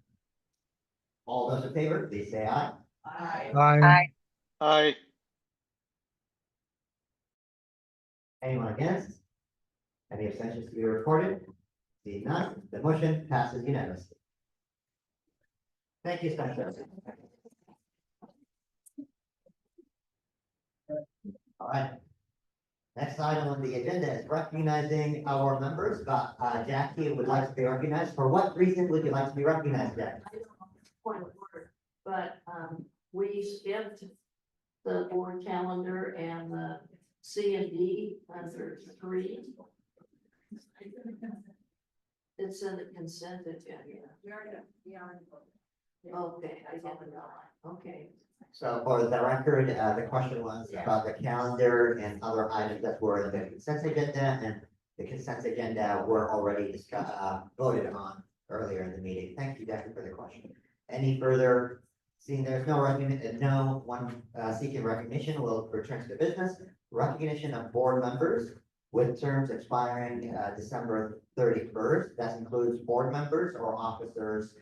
All those in favor, please say aye. Aye. Aye. Anyone against? Any abstentions to be recorded? Seeing none, the motion passes unanimously. Thank you, Spencer. All right. Next item on the agenda is recognizing our members, but Jackie would like to be recognized. For what reason would you like to be recognized, Jackie? Point of order, but, we skipped the board calendar and the C and D under 3. It's in the consent agenda. Okay, I didn't know. Okay. So for the record, the question was about the calendar and other items that were in the consent agenda, and the consent agenda were already discussed, voted on earlier in the meeting. Thank you, Jackie, for the question. Any further? Seeing there's no recognition, no one seeking recognition, will return to the business. Recognition of board members with terms expiring December 31st. That includes board members or officers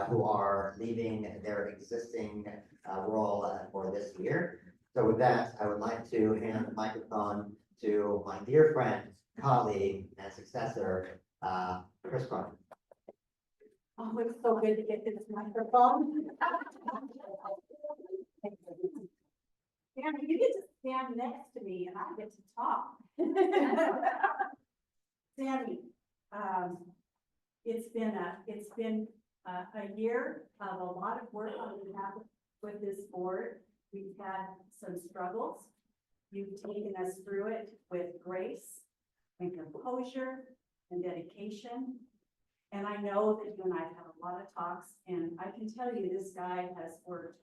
who are leaving their existing role for this year. So with that, I would like to hand the microphone to my dear friend, colleague, and successor, Chris Cronin. Oh, it's so good to get this microphone. Sammy, you get to stand next to me and I get to talk. Sammy, it's been a year of a lot of work on behalf with this board. We've had some struggles. You've taken us through it with grace and composure and dedication. And I know that you and I have had a lot of talks, and I can tell you this guy has worked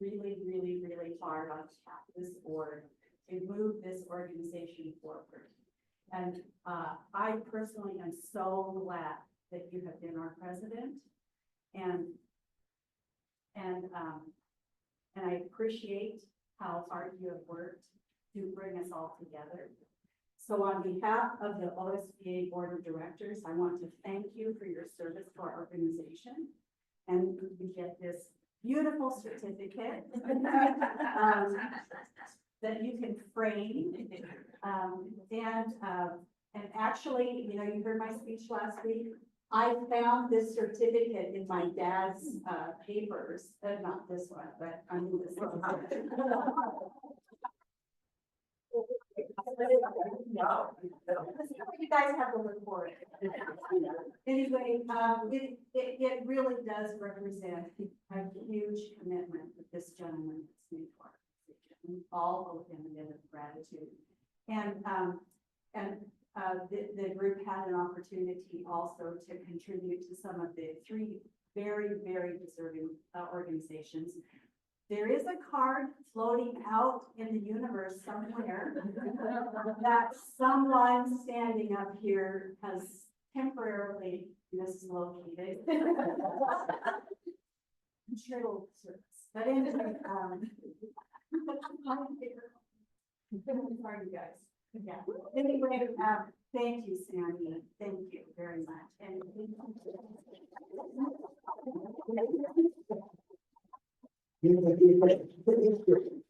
really, really, really hard on behalf of this board to move this organization forward. And I personally am so glad that you have been our president, and I appreciate how hard you have worked to bring us all together. So on behalf of the OSBA Board of Directors, I want to thank you for your service to our organization. And you get this beautiful certificate that you can frame. And actually, you know, you heard my speech last week. I found this certificate in my dad's papers, not this one, but I mean this one. You guys have to look for it. Anyway, it really does represent a huge commitment that this gentleman has made to our organization. We all owe him a bit of gratitude. And the group had an opportunity also to contribute to some of the 3 very, very deserving organizations. There is a card floating out in the universe somewhere that someone standing up here has temporarily mislocated. I'm sure it'll surface, but anyway, sorry, you guys. Yeah, anyway, thank you, Sandy. Thank you very much. And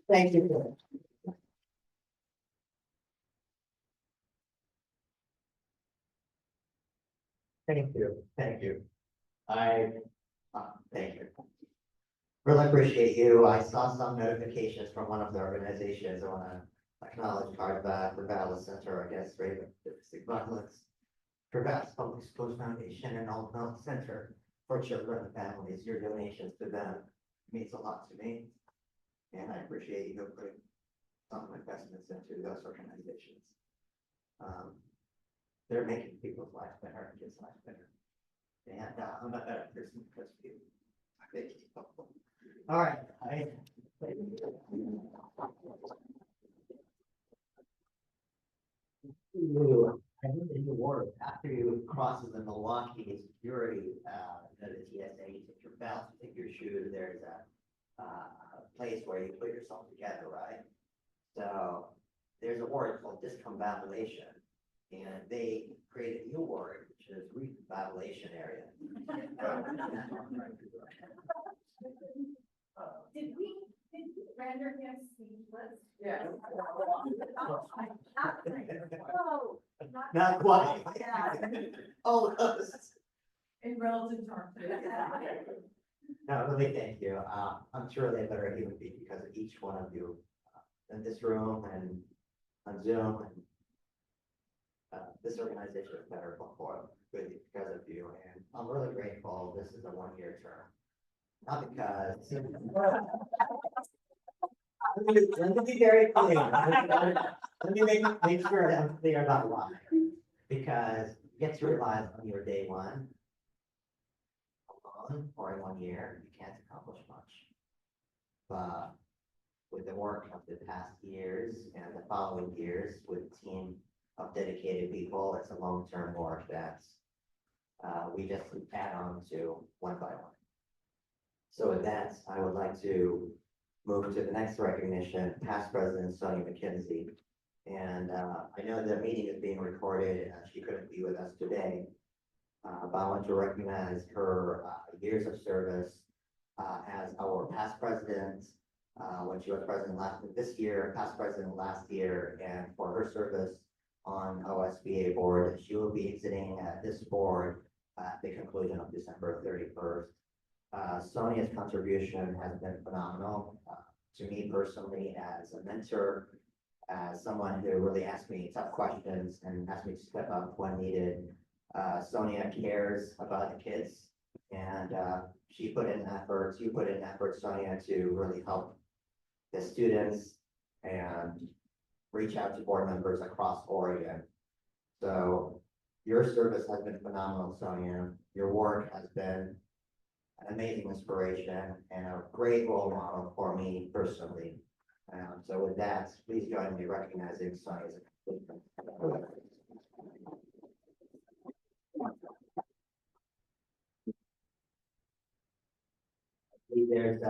Thank you. Thank you, thank you. Thank you. Really appreciate you. I saw some notifications from one of the organizations. I want to acknowledge the Vallis Center, I guess, Raven, Vallis Public Schools Foundation and Old Milton Center for Children and Families. Your donations to them means a lot to me. And I appreciate you putting some investments into those organizations. They're making people's lives better, kids' lives better. And I'm a better person because of you. Thank you. All right. I think in the water, after you cross the Milwaukee security, the TSA, you take your belt, you take your shoes, there's a place where you put yourself together, right? So there's a word called discombobulation, and they created a new word, which is recombobulation area. did we render him speechless? Yeah. Oh, Not quite. Yeah. Almost. In relative terms. No, really, thank you. I'm truly a better human being because of each one of you in this room and on Zoom. And this organization is better before because of you. And I'm really grateful. This is a one-year term. Not because. Let me be very clear. Let me make sure that I'm clear about why. Because you get to realize on your day one, alone or in 1 year, you can't accomplish much. But with the work of the past years and the following years with a team of dedicated people, it's a long-term work that we just add on to one by one. So with that, I would like to move to the next recognition, past President Sonia McKenzie. And I know the meeting is being recorded and she couldn't be with us today. But I want to recognize her years of service as our past president, when she was president this year, past president last year, and for her service on OSBA board. She will be exiting this board at the conclusion of December 31st. Sonia's contribution has been phenomenal to me personally as a mentor, as someone who really asked me tough questions and asked me to step up when needed. Sonia cares about the kids, and she put in efforts, you put in effort, Sonia, to really help the students and reach out to board members across Oregon. So your service has been phenomenal, Sonia. Your work has been an amazing inspiration and a great role model for me personally. So with that, please join me recognizing Sonia's accomplishment. There's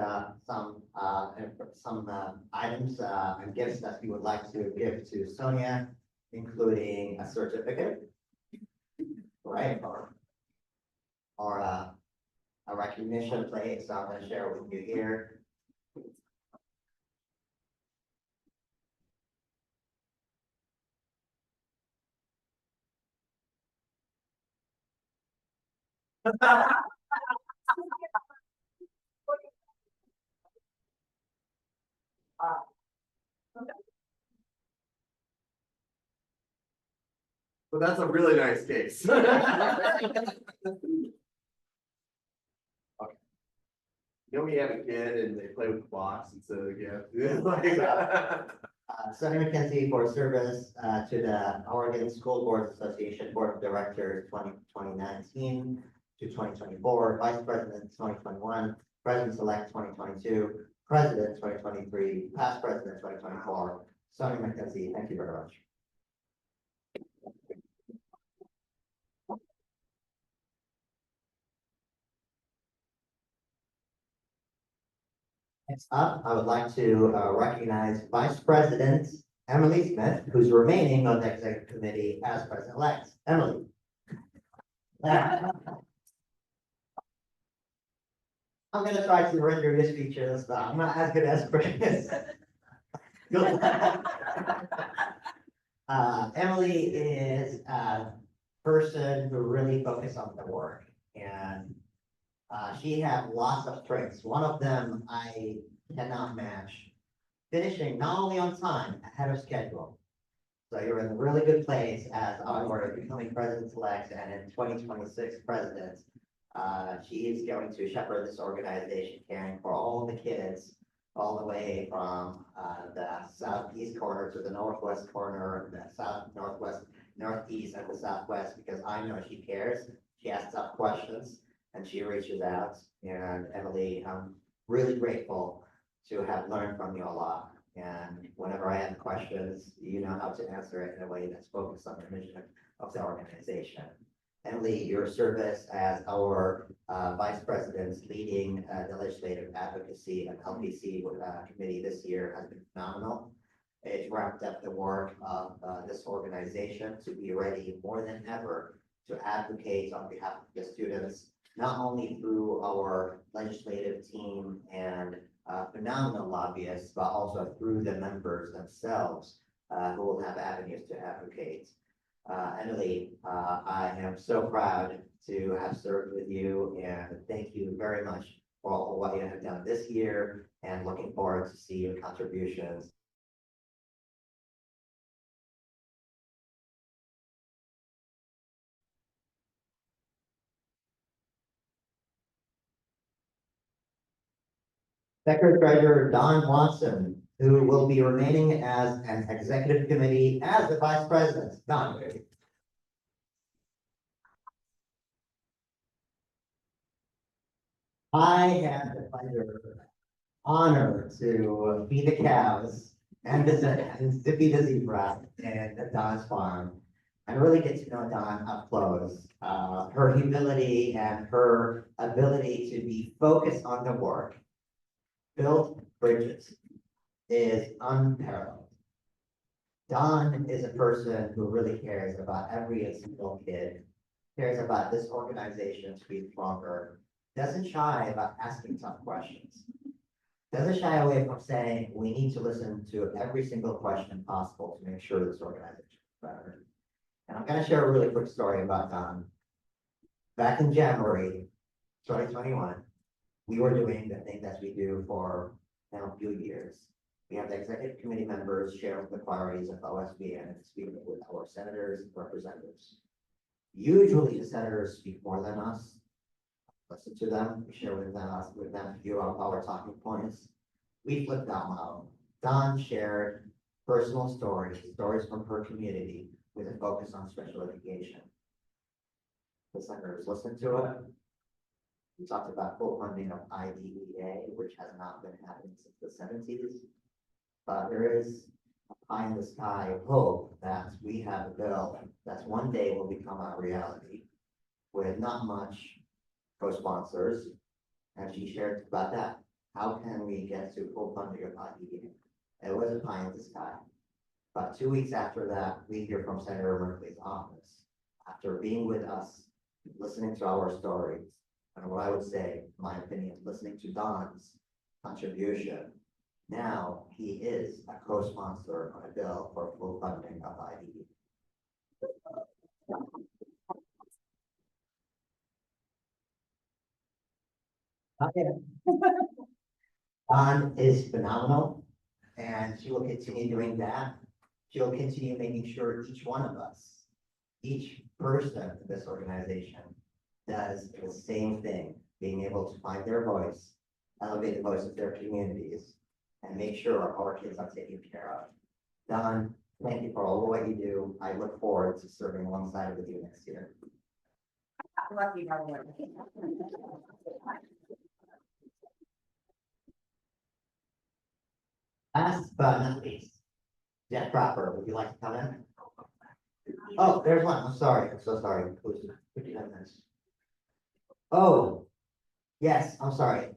some items and gifts that we would like to give to Sonia, including a certificate, right, or a recognition plate. So I'm going to share with you here. But that's a really nice case. Okay. You know when you have a kid and they play with blocks instead of the gift? Sonia McKenzie for service to the Oregon School Boards Association Board of Directors 2019 to 2024, Vice President 2021, President-elect 2022, President 2023, Past President 2024. Sonny McKenzie, thank you very much. Next up, I would like to recognize Vice President Emily Smith, who's remaining on the Executive Committee as President-elect. Emily. I'm gonna try to render this feature this time. I'm not as good as Chris. Emily is a person who really focuses on the work, and she has lots of strengths. One of them I cannot match. Finishing not only on time, ahead of schedule. So you're in a really good place as our becoming president-elect and in 2026 president. She is going to shepherd this organization, caring for all the kids, all the way from the southeast corner to the northwest corner, the south, northwest, northeast, and the southwest, because I know she cares. She asks tough questions and she reaches out. And Emily, I'm really grateful to have learned from you a lot. And whenever I have questions, you know how to answer it in a way that's focused on the mission of the organization. Emily, your service as our Vice President leading the Legislative Advocacy and LPC Committee this year has been phenomenal. It wrapped up the work of this organization to be ready more than ever to advocate on behalf of the students, not only through our legislative team and phenomenal lobbyists, but also through the members themselves who will have avenues to advocate. Emily, I am so proud to have served with you, and thank you very much for all what you have done this year, and looking forward to see your contributions. Secretary Treasurer Don Watson, who will be remaining as an executive committee as the Vice President. Don. I had the pleasure, honor to feed the cows and to feed the zebra at Don's farm, and really get to know Don up close. Her humility and her ability to be focused on the work, build bridges, is unparalleled. Don is a person who really cares about every single kid, cares about this organization to be stronger, doesn't shy about asking tough questions, doesn't shy away from saying we need to listen to every single question possible to make sure this organization is better. And I'm going to share a really quick story about Don. Back in January 2021, we were doing the thing that we do for a few years. We have the executive committee members share the priorities of OSBA and speak with our senators and representatives. Usually the senators speak more than us. Listen to them, we share with them a few of our talking points. We flipped that model. Don shared personal stories from her community with a focus on special education. The senators listened to it. We talked about full funding of IDEA, which has not been happening since the 70s. But there is a pie in the sky hope that we have a bill that one day will become a reality with not much co-sponsors, and she shared about that. How can we get to full funding of IDEA? It was a pie in the sky. But 2 weeks after that, we hear from Senator Merkley's office, after being with us, listening to our stories, and what I would say, in my opinion, listening to Don's contribution. Now he is a co-sponsor on a bill for full funding of IDEA. Don is phenomenal, and she will continue doing that. She'll continue making sure each one of us, each person in this organization does the same thing, being able to find their voice, elevate the voice of their communities, and make sure our kids are taken care of. Don, thank you for all what you do. I look forward to serving alongside with you next year. Lucky by one. Last but not least, Jeff Cropper, would you like to come in? Oh, there's one. I'm sorry. I'm so sorry. Who's done this? Oh, yes, I'm sorry.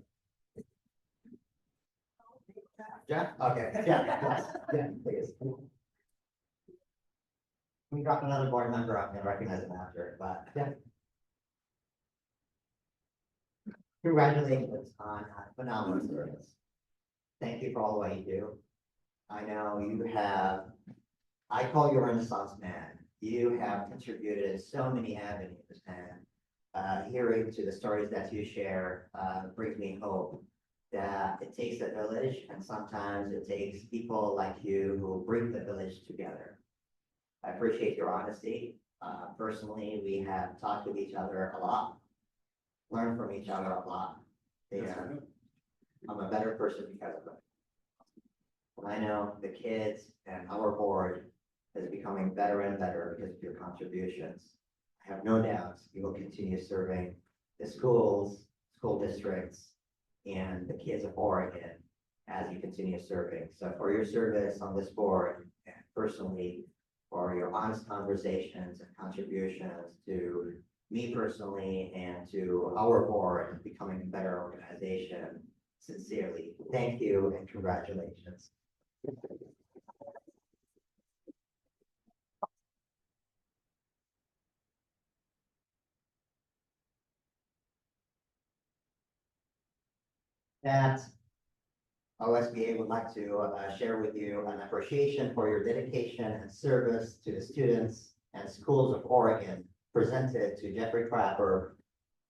Jeff? Okay, Jeff, yes, yeah, please. We dropped another board member up and recognize him after, but yeah. Congratulations on phenomenal service. Thank you for all the way you do. I know you have, I call you a Renaissance man. You have contributed in so many avenues, and hearing to the stories that you share brings me hope that it takes a village, and sometimes it takes people like you who bring the village together. I appreciate your honesty. Personally, we have talked with each other a lot, learned from each other a lot. And I'm a better person because of it. I know the kids and our board is becoming better and better because of your contributions. I have no doubts you will continue serving the schools, school districts, and the kids of Oregon as you continue serving. So for your service on this board, and personally, for your honest conversations and contributions to me personally and to our board becoming a better organization, sincerely, thank you and congratulations. That OSBA would like to share with you an appreciation for your dedication and service to the students and schools of Oregon, presented to Jeffrey Crapper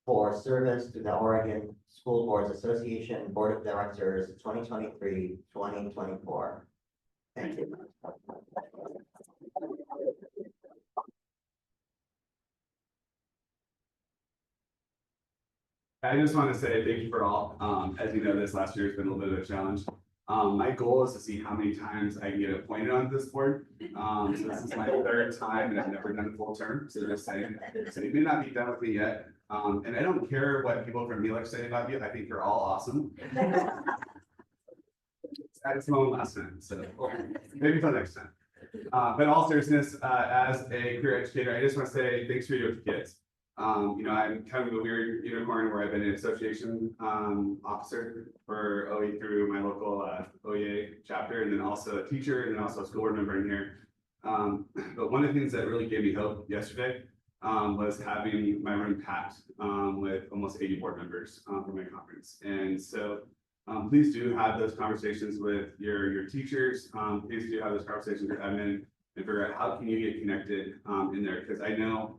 for service to the Oregon School Boards Association Board of Directors 2023-2024. Thank you. I just want to say thank you for all. As you know, this last year has been a little bit of a challenge. My goal is to see how many times I can get appointed on this board. So this is my third time and I've never done a full term. So just saying, so you may not be done with me yet. And I don't care what people from Helix say about you. I think you're all awesome. I just one last time, so maybe until next time. But in all seriousness, as a career educator, I just want to say thanks for your kids. You know, I'm kind of a weird unicorn where I've been an association officer for OE through my local OEA chapter, and then also a teacher, and then also a school board member in here. But one of the things that really gave me hope yesterday was having my room packed with almost 80 board members for my conference. And so please do have those conversations with your teachers. Please do have those conversations with admin and figure out how can you get connected in there, because I know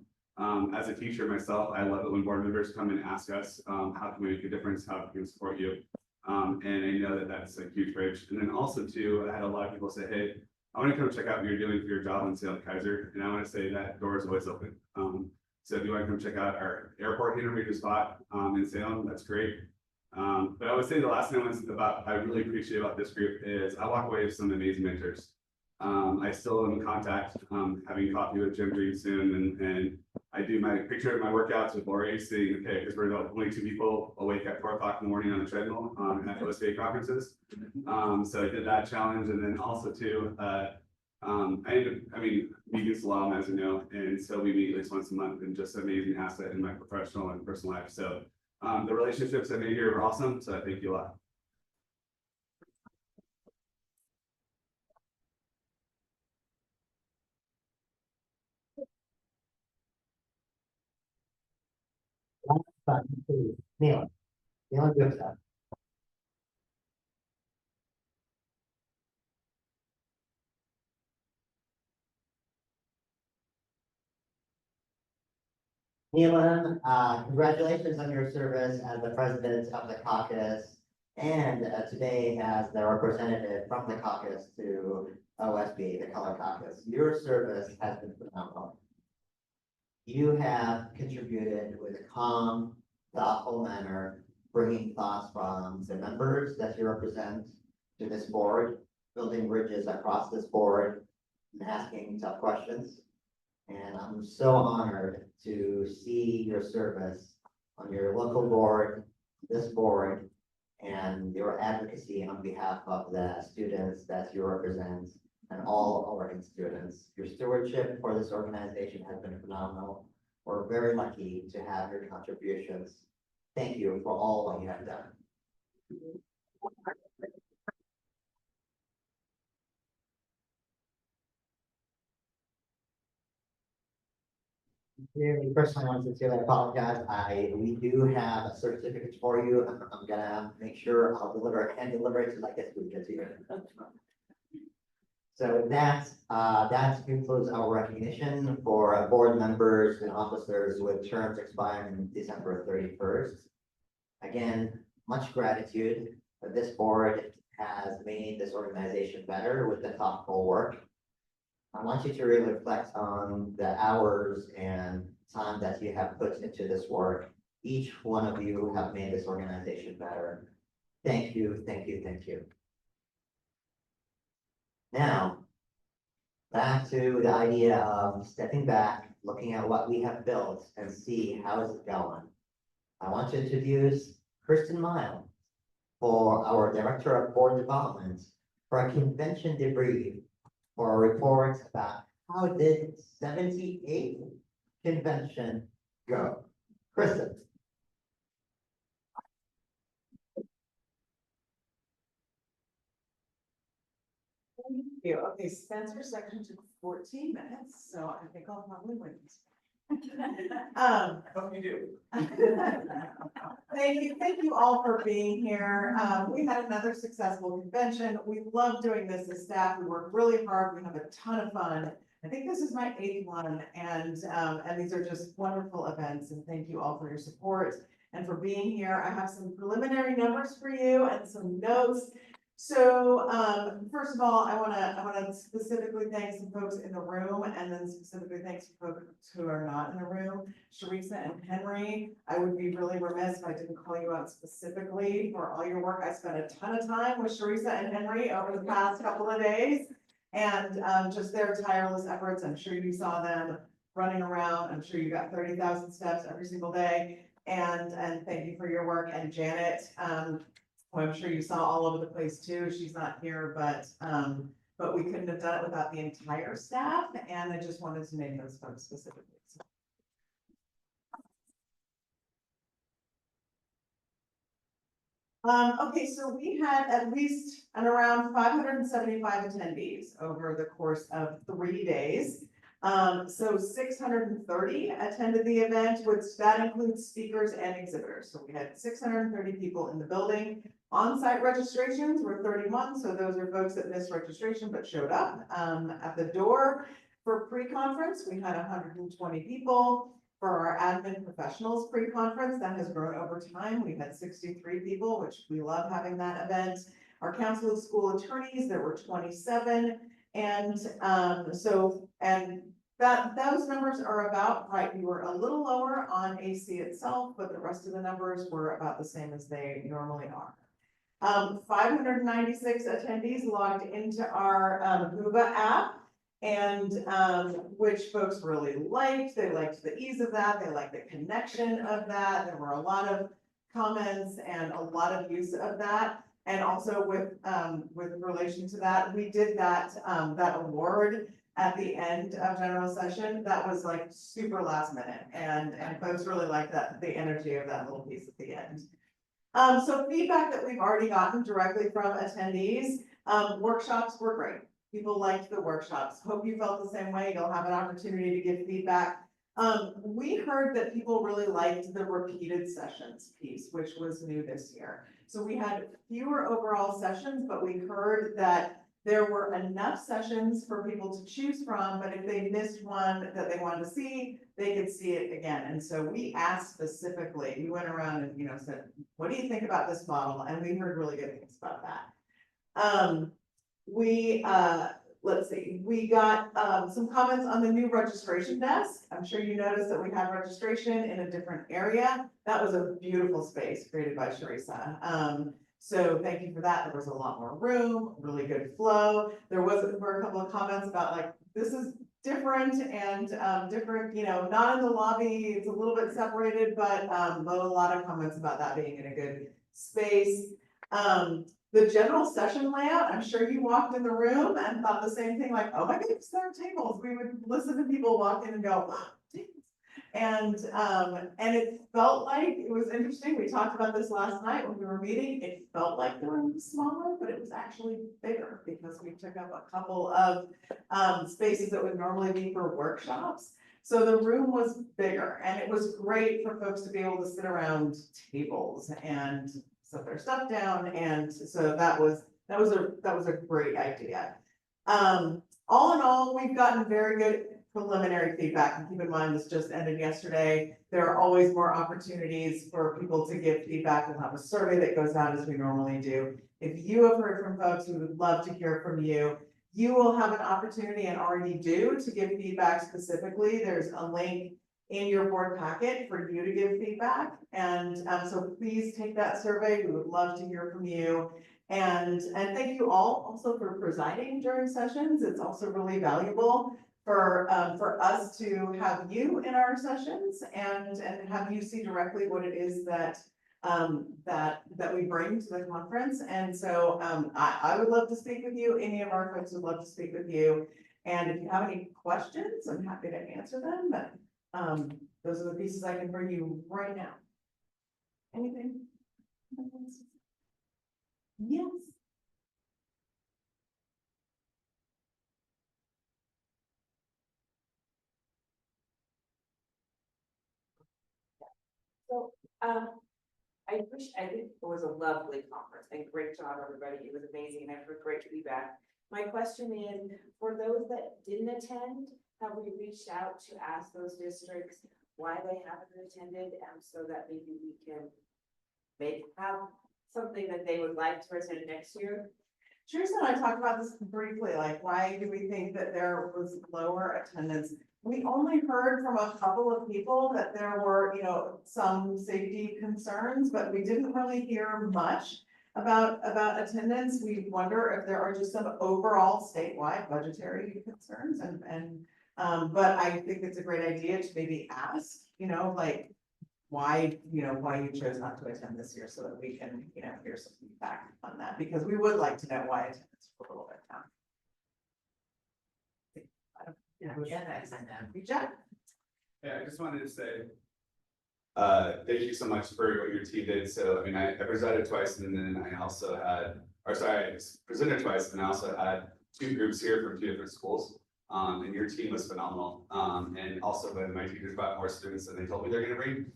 as a teacher myself, I love it when board members come and ask us, how can we make a difference? How can we support you? And I know that that's a huge bridge. And then also too, I had a lot of people say, hey, I want to come check out what you're doing for your job in Salem Kaiser. And I want to say that door is always open. So if you want to come check out our airport hangar we just bought in Salem, that's great. But I would say the last thing I really appreciate about this group is I walk away with some amazing mentors. I still am in contact, having coffee with Jim Green soon, and I do my picture of my workouts with Lori, seeing, okay, because we're the only two people awake at 4 o'clock in the morning on the treadmill at OSBA conferences. So I did that challenge, and then also too, meeting Salam, as you know, and so we meet at least once a month, and just an amazing asset in my professional and personal life. So the relationships I made here are awesome, so I thank you a lot. Neil, good stuff. Neelan, congratulations on your service as the president of the caucus and today as the representative from the caucus to OSB, the Color Caucus. Your service has been phenomenal. You have contributed with a calm, thoughtful manner, bringing thoughts from the members that you represent to this board, building bridges across this board, and asking tough questions. And I'm so honored to see your service on your local board, this board, and your advocacy on behalf of the students that you represent and all Oregon students. Your stewardship for this organization has been phenomenal. We're very lucky to have your contributions. Thank you for all what you have done. Personally, I want to sincerely apologize. We do have a certificate for you. I'm gonna make sure I'll deliver it and deliver it to this week as you. So that concludes our recognition for board members and officers with terms expiring December 31st. Again, much gratitude. This board has made this organization better with the thoughtful work. I want you to really reflect on the hours and time that you have put into this work. Each one of you have made this organization better. Thank you, thank you, thank you. Now, back to the idea of stepping back, looking at what we have built and see how is it going. I want to introduce Kristen Mile for our Director of Board Development for a convention debrief for a report about how did 78 convention go. Kristen. Thank you. Okay, Spencer's section took 14 minutes, so I think I'll probably win this. Hope you do. Thank you all for being here. We had another successful convention. We love doing this as staff. We work really hard. We have a ton of fun. I think this is my 8th one, and these are just wonderful events. And thank you all for your support and for being here. I have some preliminary numbers for you and some notes. So, first of all, I wanna specifically thank some folks in the room and then specifically thanks to folks who are not in the room. Sharisa and Henry, I would be really remiss if I didn't call you out specifically for all your work. I spent a ton of time with Sharisa and Henry over the past couple of days. And, just their tireless efforts. I'm sure you saw them running around. I'm sure you got 30,000 steps every single day. And thank you for your work. And Janet, who I'm sure you saw all over the place too. She's not here, but we couldn't have done it without the entire staff, and I just wanted to name those folks specifically. Okay, so we had at least around 575 attendees over the course of 3 days. So 630 attended the event, which that includes speakers and exhibitors. So we had 630 people in the building. On-site registrations were 31, so those are folks that missed registration but showed up at the door. For pre-conference, we had 120 people. For our admin professionals pre-conference, that has grown over time. We had 63 people, which we love having that event. Our Council of School Attorneys, there were 27. And those numbers are about right. We were a little lower on AC itself, but the rest of the numbers were about the same as they normally are. 596 attendees logged into our OOBA app, and which folks really liked. They liked the ease of that. They liked the connection of that. There were a lot of comments and a lot of use of that. And also with relation to that, we did that award at the end of general session. That was like super last minute, and folks really liked that, the energy of that little piece at the end. So feedback that we've already gotten directly from attendees, workshops were great. People liked the workshops. Hope you felt the same way. You'll have an opportunity to give feedback. We heard that people really liked the repeated sessions piece, which was new this year. So we had fewer overall sessions, but we heard that there were enough sessions for people to choose from, but if they missed one that they wanted to see, they could see it again. And so we asked specifically, we went around and, said, what do you think about this model? And we heard really good things about that. Let's see, we got some comments on the new registration desk. I'm sure you noticed that we have registration in a different area. That was a beautiful space created by Sharisa. So thank you for that. There was a lot more room, really good flow. There were a couple of comments about like, this is different and, different, not in the lobby, it's a little bit separated, but a lot of comments about that being in a good space. The general session layout, I'm sure you walked in the room and thought the same thing, like, oh my goodness, there are tables. We would listen to people walk in and go, oh, tables. And it felt like, it was interesting, we talked about this last night when we were meeting, it felt like the room was smaller, but it was actually bigger because we took up a couple of spaces that would normally be for workshops. So the room was bigger and it was great for folks to be able to sit around tables and set their stuff down, and so that was a great idea. All in all, we've gotten very good preliminary feedback, and keep in mind this just ended yesterday. There are always more opportunities for people to give feedback. We'll have a survey that goes out as we normally do. If you have heard from folks, we would love to hear from you. You will have an opportunity, and already do, to give feedback specifically. There's a link in your board packet for you to give feedback. And so please take that survey. We would love to hear from you. And thank you all also for presiding during sessions. It's also really valuable for us to have you in our sessions and have you see directly what it is that we bring to the conference. And so I would love to speak with you. Any of our folks would love to speak with you. And if you have any questions, I'm happy to answer them. But those are the pieces I can bring you right now. Anything? Yes. So, I think it was a lovely conference and great job, everybody. It was amazing and I've heard great feedback. My question is, for those that didn't attend, have we reached out to ask those districts why they haven't attended, so that maybe we can have something that they would like to attend next year? Teresa and I talked about this briefly, like, why do we think that there was lower attendance? We only heard from a couple of people that there were, some safety concerns, but we didn't really hear much about attendance. We wonder if there are just some overall statewide budgetary concerns but I think it's a great idea to maybe ask, like, why you chose not to attend this year, so that we can, hear some feedback on that, because we would like to know why attendance was a little bit down. Yeah, I just wanted to say, thank you so much for what your team did. So, I mean, I presided twice, and then I also had, I presented twice, and I also had 2 groups here from 2 different schools. And your team was phenomenal. And also when my teachers brought more students than they told me they're gonna bring,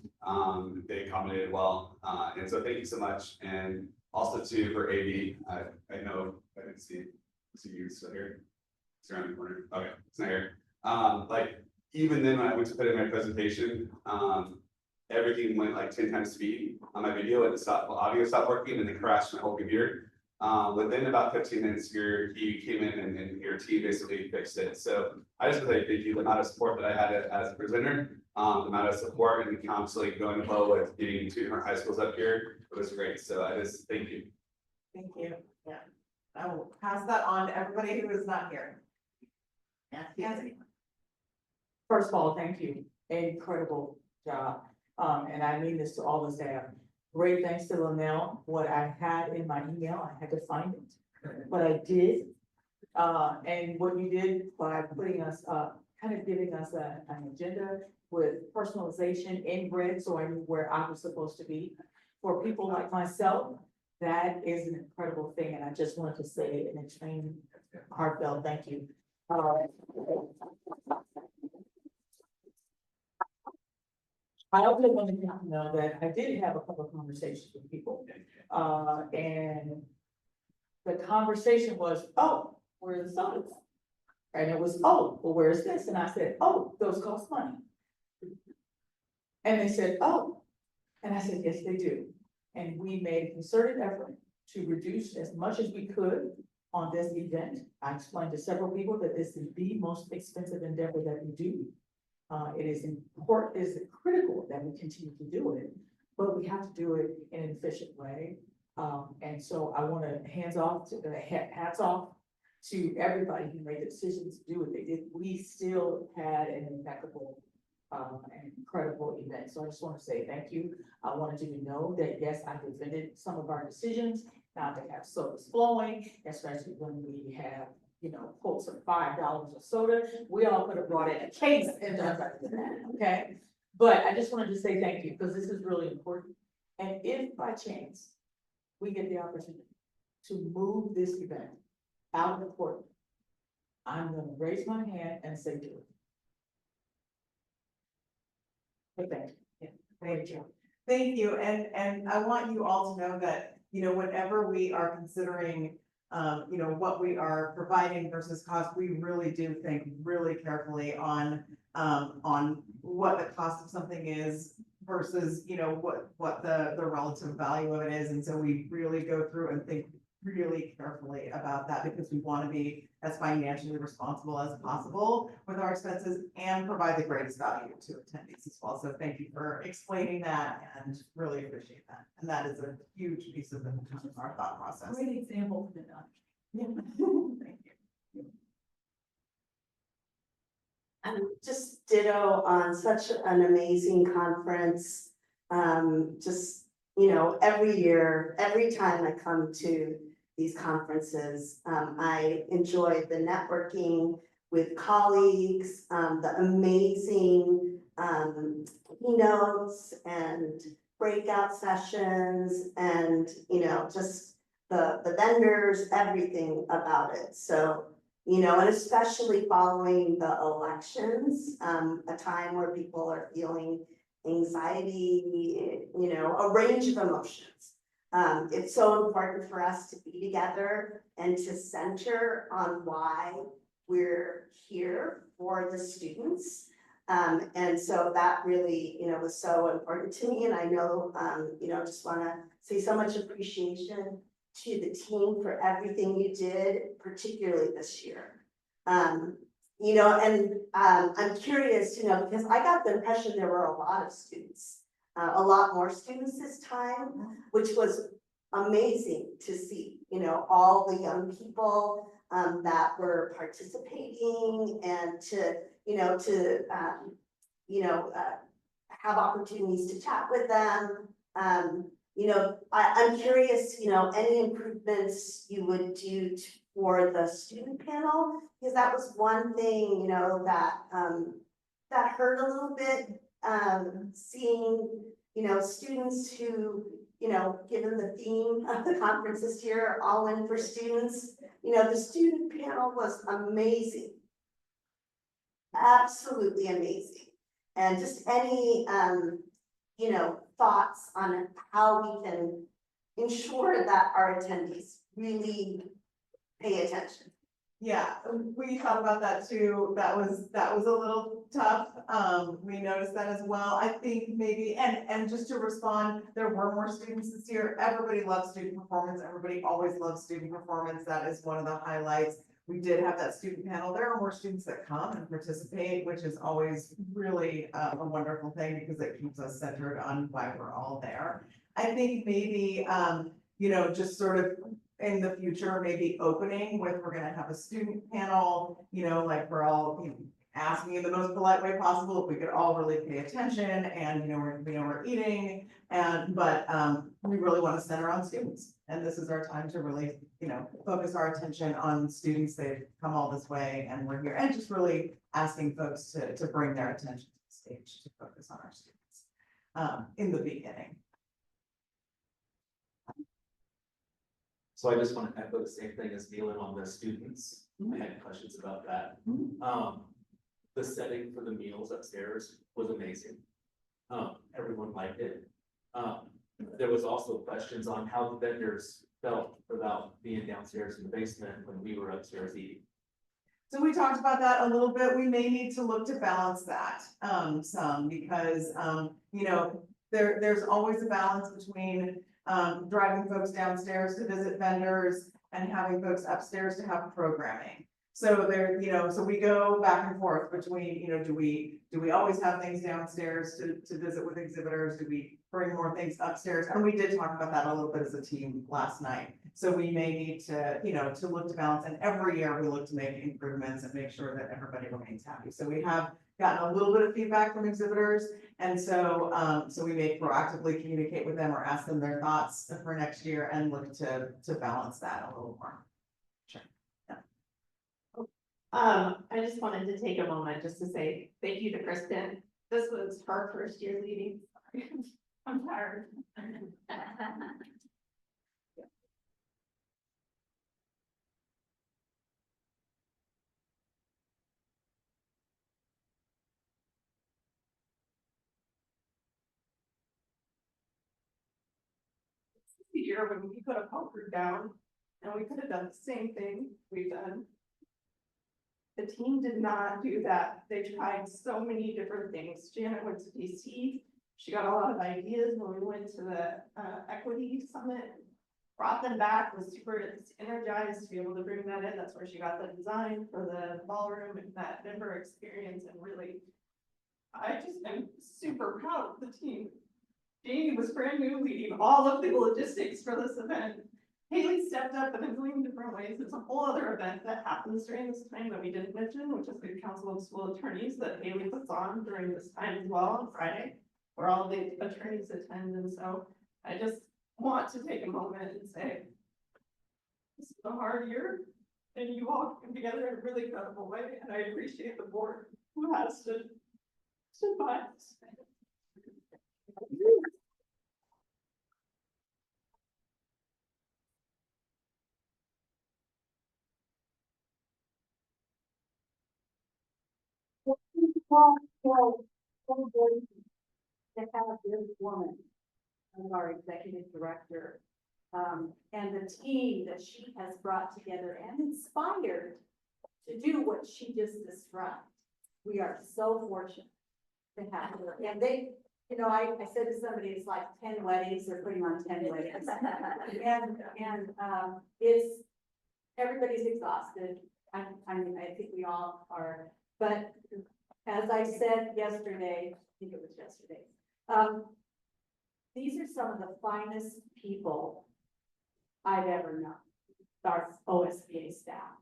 they accommodated well. And so thank you so much. And also too, for AD, I know, I didn't see you still here. It's around the corner. Okay, it's not here. Like, even then when I went to put in my presentation, everything went like 10 times speed on my video, and the audio stopped working, and it crashed my whole computer. Within about 15 minutes, he came in and your team basically fixed it. So I just really thank you. The amount of support that I had as a presenter, the amount of support and the counseling going well with getting 2 different high schools up here, it was great. So I just thank you. Thank you. Yeah, I will pass that on to everybody who is not here. Yes. First of all, thank you. Incredible job. And I mean this to all the staff. Great thanks to Linnell. What I had in my email, I had to find it, but I did. And what you did by putting us, kind of giving us an agenda with personalization in red, so I knew where I was supposed to be. For people like myself, that is an incredible thing, and I just wanted to say an extreme heartfelt thank you. I also wanted to know that I did have a couple of conversations with people, and the conversation was, oh, where are the sodas? And it was, oh, well, where's this? And I said, oh, those cost money. And they said, oh, and I said, yes, they do. And we made a concerted effort to reduce as much as we could on this event. I explained to several people that this is the most expensive endeavor that we do. It is important, it is critical that we continue to do it, but we have to do it in an efficient way. And so I want to hats off to everybody who made the decision to do what they did, we still had an impeccable and incredible event. So I just want to say thank you. I wanted you to know that, yes, I defended some of our decisions, not to have sodas flowing, especially when we have, you know, quotes of $5 of soda. We all could have brought in a case and done better than that, okay? But I just wanted to say thank you, because this is really important. And if by chance we get the opportunity to move this event out of the court, I'm gonna raise my hand and say do it. But thank you. Yeah, thank you. Thank you. And I want you all to know that, you know, whenever we are considering, you know, what we are providing versus cost, we really do think really carefully on what the cost of something is versus, you know, what the relative value of it is. And so we really go through and think really carefully about that, because we want to be as financially responsible as possible with our expenses and provide the greatest value to attendees as well. So thank you for explaining that, and really appreciate that. And that is a huge piece of our thought process. Great example for that. Yeah. Thank you. Just ditto on such an amazing conference. Just, you know, every year, every time I come to these conferences, I enjoy the networking with colleagues, the amazing keynotes and breakout sessions, and, you know, just the vendors, everything about it. So, you know, and especially following the elections, a time where people are feeling anxiety, you know, a range of emotions. It's so important for us to be together and to center on why we're here for the students. And so that really, you know, was so important to me. And I know, you know, just want to say so much appreciation to the team for everything you did, particularly this year. You know, and I'm curious, you know, because I got the impression there were a lot of students, a lot more students this time, which was amazing to see, you know, all the young people that were participating, and to, you know, have opportunities to chat with them. You know, I'm curious, you know, any improvements you would do for the student panel, because that was one thing, you know, that that hurt a little bit, seeing, you know, students who, you know, given the theme of the conference this year, all in for students, you know, the student panel was amazing, absolutely amazing. And just any, you know, thoughts on how we can ensure that our attendees really pay attention. Yeah, we thought about that too. That was a little tough. We noticed that as well. I think maybe, and just to respond, there were more students this year. Everybody loves student performance. Everybody always loves student performance. That is one of the highlights. We did have that student panel. There are more students that come and participate, which is always really a wonderful thing, because it keeps us centered on why we're all there. I think maybe, you know, just sort of in the future, maybe opening with, we're gonna have a student panel, you know, like we're all, you know, asking in the most polite way possible if we could all really pay attention, and, you know, we're eating, but we really want to center on students. And this is our time to really, you know, focus our attention on students. They've come all this way and we're here, and just really asking folks to bring their attention to the stage to focus on our students in the beginning. So I just want to echo the same thing as dealing on the students. I had questions about that. The setting for the meals upstairs was amazing. Everyone liked it. There was also questions on how the vendors felt about being downstairs in the basement when we were upstairs eating. So we talked about that a little bit. We may need to look to balance that some, because you know, there's always a balance between driving folks downstairs to visit vendors and having folks upstairs to have programming. So there, so we go back and forth between, do we always have things downstairs to visit with exhibitors? Do we bring more things upstairs? And we did talk about that a little bit as a team last night. So we may need to, to look to balance, and every year we look to make improvements and make sure that everybody remains happy. So we have gotten a little bit of feedback from exhibitors. And so, so we may proactively communicate with them or ask them their thoughts for next year and look to balance that a little more. Sure. I just wanted to take a moment just to say thank you to Kristen. This was her first year leading. I'm tired. The year when we could have hunkered down and we could have done the same thing we've done. The team did not do that. They tried so many different things. Janet went to DC. She got a lot of ideas when we went to the equity summit, brought them back, was super energized to be able to bring that in. That's where she got the design for the ballroom and that member experience. And really, I just am super proud of the team. Jamie was brand new, leading all of the logistics for this event. Haley stepped up in a million different ways. There's a whole other event that happens during this time that we didn't mention, which is the Council of School Attorneys that Haley puts on during this time as well on Friday, where all the attorneys attend. And so I just want to take a moment and say, this is a hard year, and you all came together in a really incredible way. And I appreciate the board who has stood by us. To have this woman as our executive director, and the team that she has brought together and inspired to do what she just described. We are so fortunate to have her. And they, I said to somebody, it's like 10 weddings, they're putting on 10 weddings. and it's, everybody's exhausted. I mean, I think we all are, but as I said yesterday, I think it was yesterday, these are some of the finest people I've ever known, our OSBA staff.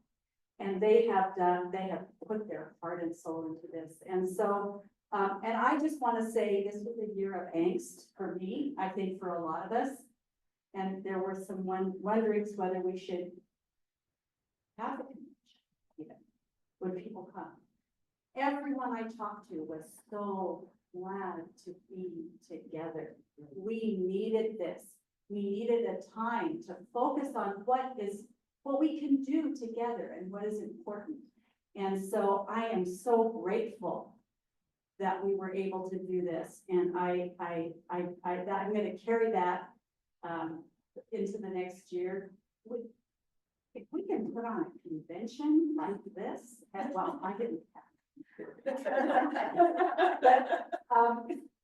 And they have put their heart and soul into this. And so, and I just want to say this was a year of angst for me, I think for a lot of us. And there were some wonderings whether we should have a convention even. Would people come? Everyone I talked to was so glad to be together. We needed this. We needed a time to focus on what we can do together and what is important. And so I am so grateful that we were able to do this. And I'm going to carry that into the next year. If we can put on a convention like this, well, I didn't have. But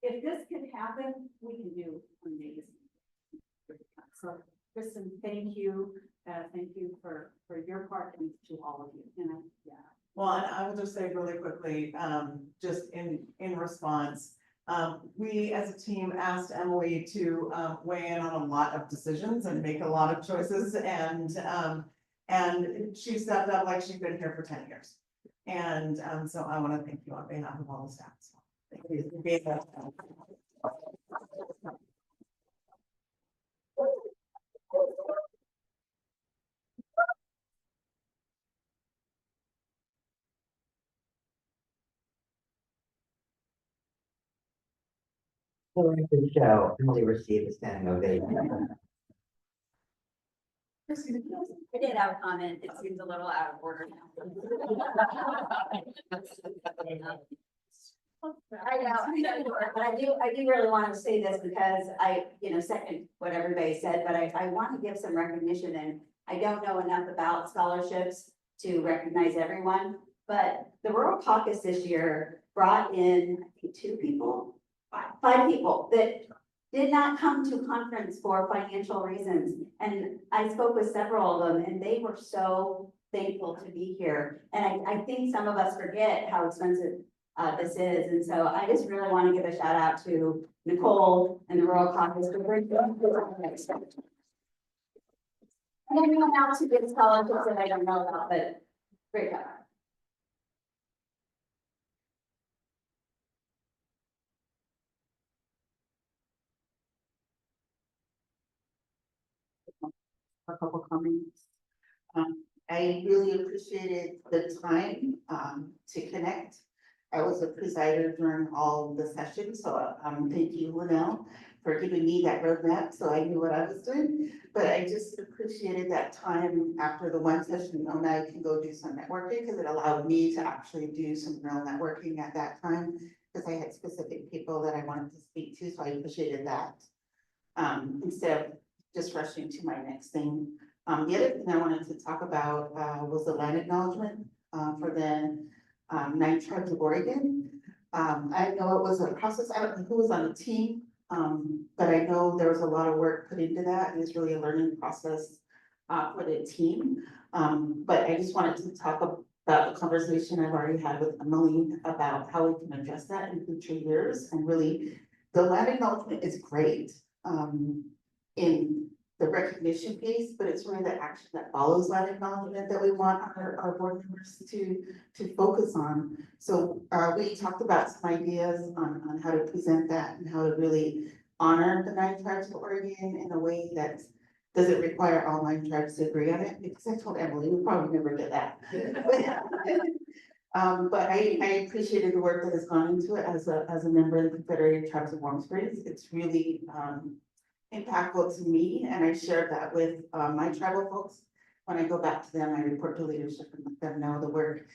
if this can happen, we can do amazing. So, Kristen, thank you. Thank you for your part and to all of you. And Well, and I will just say really quickly, just in response, we as a team asked Emily to weigh in on a lot of decisions and make a lot of choices, and she stepped up like she's been here for 10 years. And so I want to thank you on behalf of all the staff. So thank you for being there. The show, Emily received a standing ovation. I did have a comment. It seems a little out of order now. I know, but I do really want to say this because I, second what everybody said, but I want to give some recognition, and I don't know enough about scholarships to recognize everyone, but the Rural Caucus this year brought in, I think, five people that did not come to conference for financial reasons. And I spoke with several of them, and they were so thankful to be here. And I think some of us forget how expensive this is. And so I just really want to give a shout out to Nicole and the Rural Caucus for bringing this. And everyone else who did scholarships that I don't know about, but great job. A couple comments. I really appreciated the time to connect. I was a presider during all the sessions, so thank you, Linnell, for giving me that roadmap so I knew what I was doing. But I just appreciated that time after the one session, now I can go do some networking because it allowed me to actually do some real networking at that time because I had specific people that I wanted to speak to, so I appreciated that. Instead of just rushing to my next thing. The other thing I wanted to talk about was the land acknowledgement for the 9 tribes of Oregon. I know it was a process. I don't know who was on the team, but I know there was a lot of work put into that. It was really a learning process for the team. But I just wanted to talk about the conversation I've already had with Emily about how we can address that in future years. And really, the land acknowledgement is great in the recognition piece, but it's really the action that follows that acknowledgement that we want our board members to focus on. So we talked about some ideas on how to present that and how to really honor the 9 tribes of Oregon in a way that doesn't require all 9 tribes to agree on it, because I told Emily, we probably never get that. But I appreciated the work that has gone into it as a member of the Confederated Tribes of Warm Springs. It's really impactful to me, and I shared that with my tribal folks. When I go back to them, I report to leadership and let them know the work.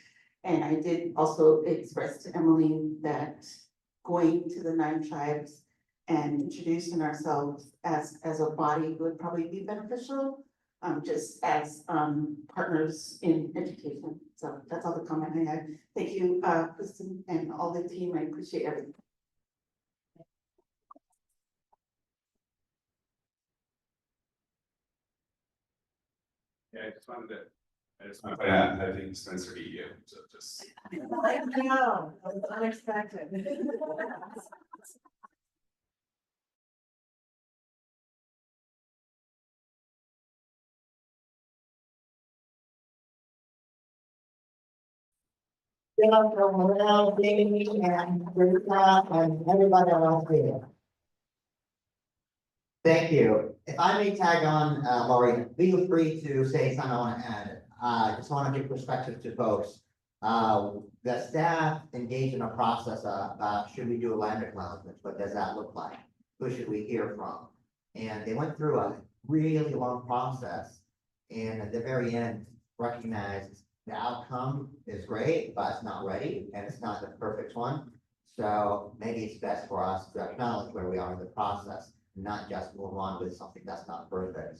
And I did also express to Emily that going to the 9 tribes and introducing ourselves as a body would probably be beneficial, just as partners in education. So that's all the comment I had. Thank you, Kristen, and all the team. I appreciate everything. Yeah, I just wanted to point out, I think Spencer beat you, so just. I know, it was unexpected. And everybody else here. Thank you. If I may tag on, Laurie, feel free to say something I want to add. I just want to give perspective to folks. The staff engaged in a process about should we do a land acknowledgement? What does that look like? Who should we hear from? And they went through a really long process, and at the very end, recognized the outcome is great, but it's not ready, and it's not the perfect one. So maybe it's best for us to acknowledge where we are in the process, not just move on with something that's not perfect.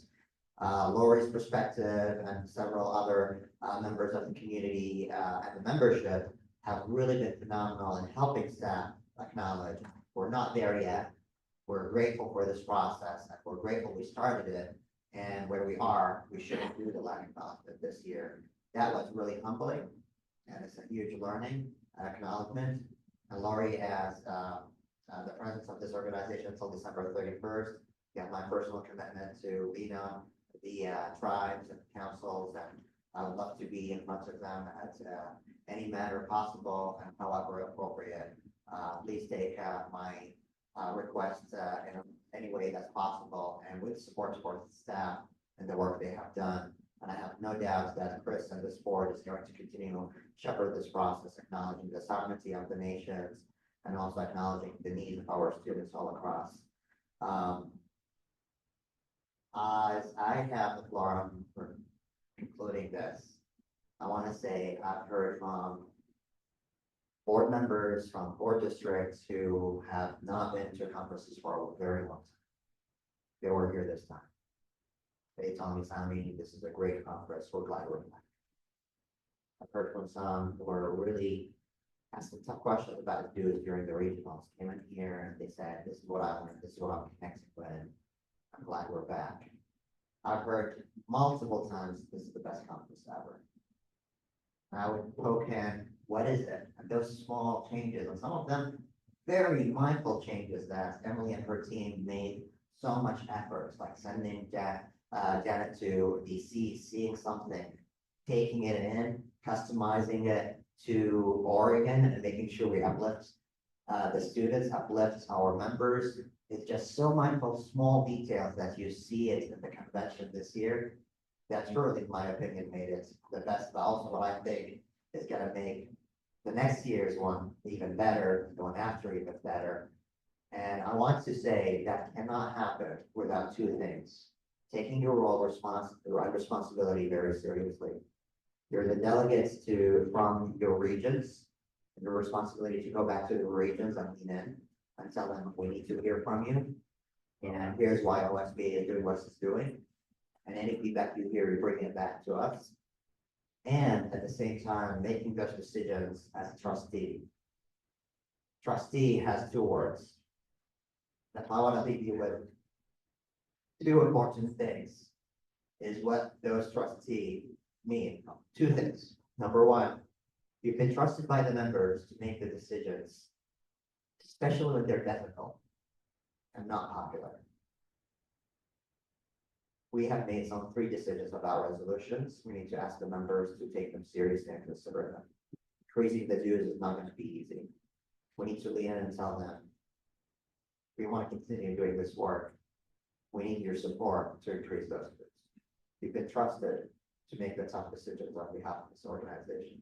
Lori's perspective and several other members of the community and the membership have really been phenomenal in helping staff acknowledge we're not there yet. We're grateful for this process, and we're grateful we started it, and where we are, we shouldn't do the land acknowledgement this year. That was really humbling, and it's a huge learning and acknowledgement. And Laurie, as the presence of this organization until December 31st, you have my personal commitment to lead on the tribes and councils, and I would love to be in front of them at any manner possible and however appropriate. Please take my request in any way that's possible, and with support for the staff and the work they have done. And I have no doubt that Chris and this board is going to continue to shepherd this process, acknowledging the sovereignty of the nations and also acknowledging the needs of our students all across. As I have the floor for concluding this, I want to say I've heard from board members from board districts who have not been to conferences for a very long time. They were here this time. They told me, Sammy, this is a great conference. We're glad we're back. I've heard from some who are really asking tough questions about the dues during the regionals. Came in here and they said, this is what I learned. This is what I'm connecting with. I'm glad we're back. I've heard multiple times, this is the best conference ever. I would poke in, what is it? And those small changes, and some of them very mindful changes that Emily and her team made so much effort, like sending Janet to DC, seeing something, taking it in, customizing it to Oregon and making sure we uplift the students, uplift our members. It's just so mindful, small details that you see it in the convention this year. That's really, in my opinion, made it the best, but also what I think is gonna make the next year's one even better, the one after even better. And I want to say that cannot happen without two things. Taking your role responsibility very seriously. You're the delegates from your regions. Your responsibility to go back to the regions and lean in and tell them, we need to hear from you. And here's why OSBA is doing what it's doing. And any feedback you hear, you bring it back to us. And at the same time, making those decisions as a trustee. Trustee has two words. If I want to leave you with two important things, is what those trustees mean. Two things. Number one, you've been trusted by the members to make the decisions, especially when they're difficult and not popular. We have made some 3 decisions about resolutions. We need to ask the members to take them seriously and consider them. Increasing the dues is not going to be easy. We need to lean in and tell them, we want to continue doing this work. We need your support to increase those dues. You've been trusted to make the tough decisions on behalf of this organization.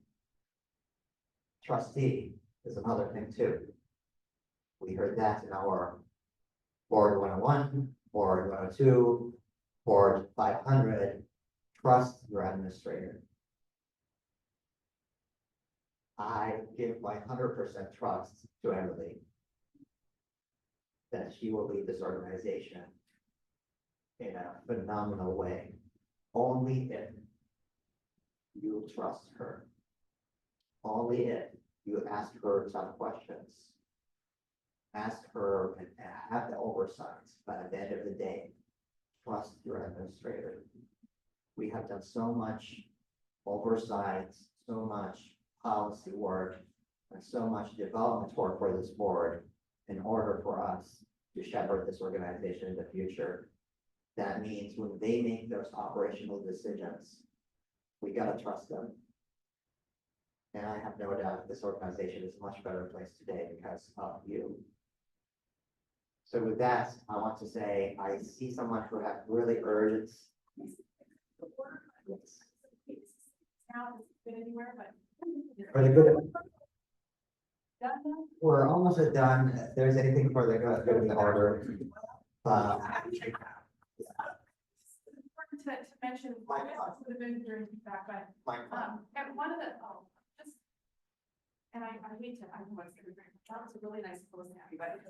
Trustee is another thing too. We heard that in our Board 101, Board 102, Board 500, trust your administrator. I give my 100% trust to Emily that she will lead this organization in a phenomenal way. Only if you trust her. Only if you ask her tough questions. Ask her and have the oversight, but at the end of the day, trust your administrator. We have done so much oversight, so much policy work, and so much development work for this board in order for us to shepherd this organization in the future. That means when they make those operational decisions, we gotta trust them. And I have no doubt this organization is a much better place today because of you. So with that, I want to say, I see someone who has really urgent. Yes. For the good. We're almost done. If there's anything for the good of the order. To mention, would have been during feedback, but, and one of the, and I hate to, I know it's gonna be, that was a really nice close to happy, but,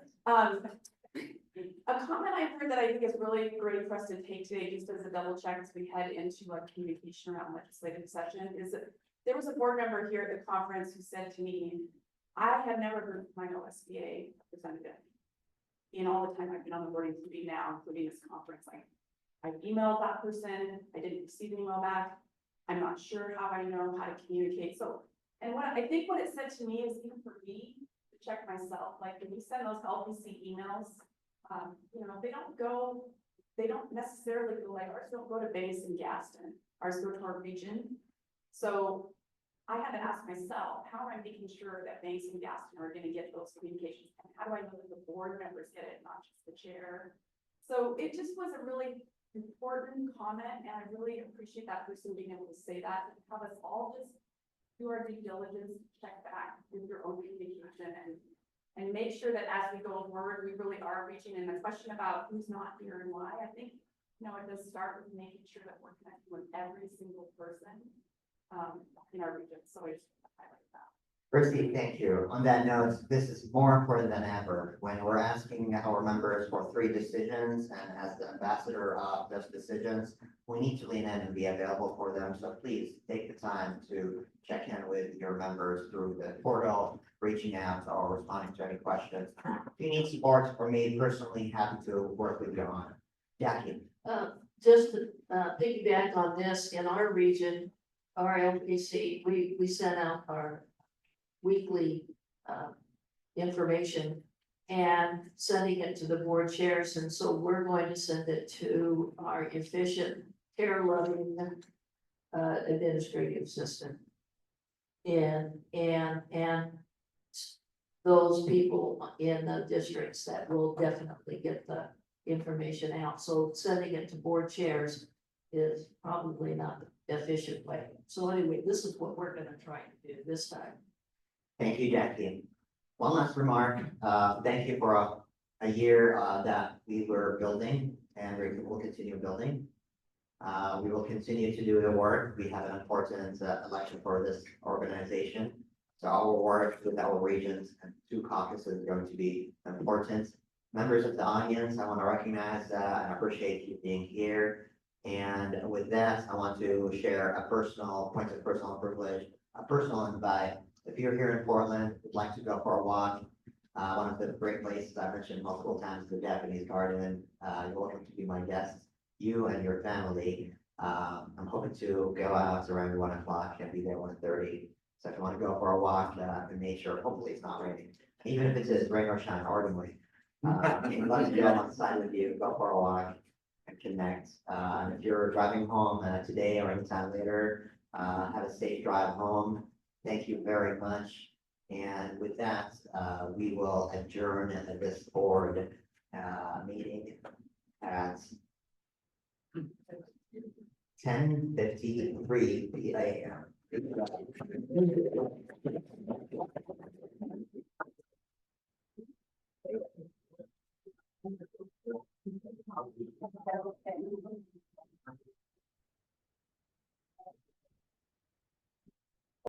a comment I've heard that I think is really great for us to take today, just as a double check as we head into our communication around legislative session, is that there was a board member here at the conference who said to me, I have never heard my OSBA representative in all the time I've been on the board, including now, including this conference, like, I emailed that person, I didn't receive an email back. I'm not sure how I know how to communicate. So, and what I think what it said to me is even for me to check myself, like if you send those LPC emails, you know, they don't necessarily go like ours don't go to base in Gaston, ours go to our region. So I had to ask myself, how am I making sure that Banks and Gaston are going to get those communications? And how do I know that the board members get it, not just the chair? So it just was a really important comment, and I really appreciate that person being able to say that and have us all just do our due diligence, check back with your own communication and make sure that as we go forward, we really are reaching. And the question about who's not here and why, I think, you know, it does start with making sure that we're connecting with every single person in our region. So I just want to highlight that. Christy, thank you. On that note, this is more important than ever. When we're asking our members for 3 decisions and as the ambassador of those decisions, we need to lean in and be available for them. So please take the time to check in with your members through the portal, reaching out or responding to any questions. If you need support from me personally, happy to work with you on it. Jackie. Just to piggyback on this, in our region, our LPC, we sent out our weekly, information and sending it to the board chairs, and so we're going to send it to our efficient, care-loving, administrative assistant. And those people in the districts that will definitely get the information out. So sending it to board chairs is probably not the efficient way. So anyway, this is what we're gonna try to do this time. Thank you, Jackie. One last remark, thank you for a year, that we were building and we will continue building. We will continue to do the work. We have an important, election for this organization. So our work with our regions and 2 caucuses is going to be important. Members of the audience, I want to recognize, and appreciate you being here. And with that, I want to share a personal point of personal privilege, a personal invite. If you're here in Portland, would like to go for a walk, one of the great places I mentioned multiple times, the Japanese Garden, you're welcome to be my guest, you and your family. I'm hoping to go out around 1 o'clock and be there 1:30. So if you want to go for a walk, in nature, hopefully it's not raining, even if it says rain or shine, ordinarily. I'd love to go outside with you, go for a walk and connect. And if you're driving home today or anytime later, have a safe drive home. Thank you very much. And with that, we will adjourn this board meeting at 10:53 p.m.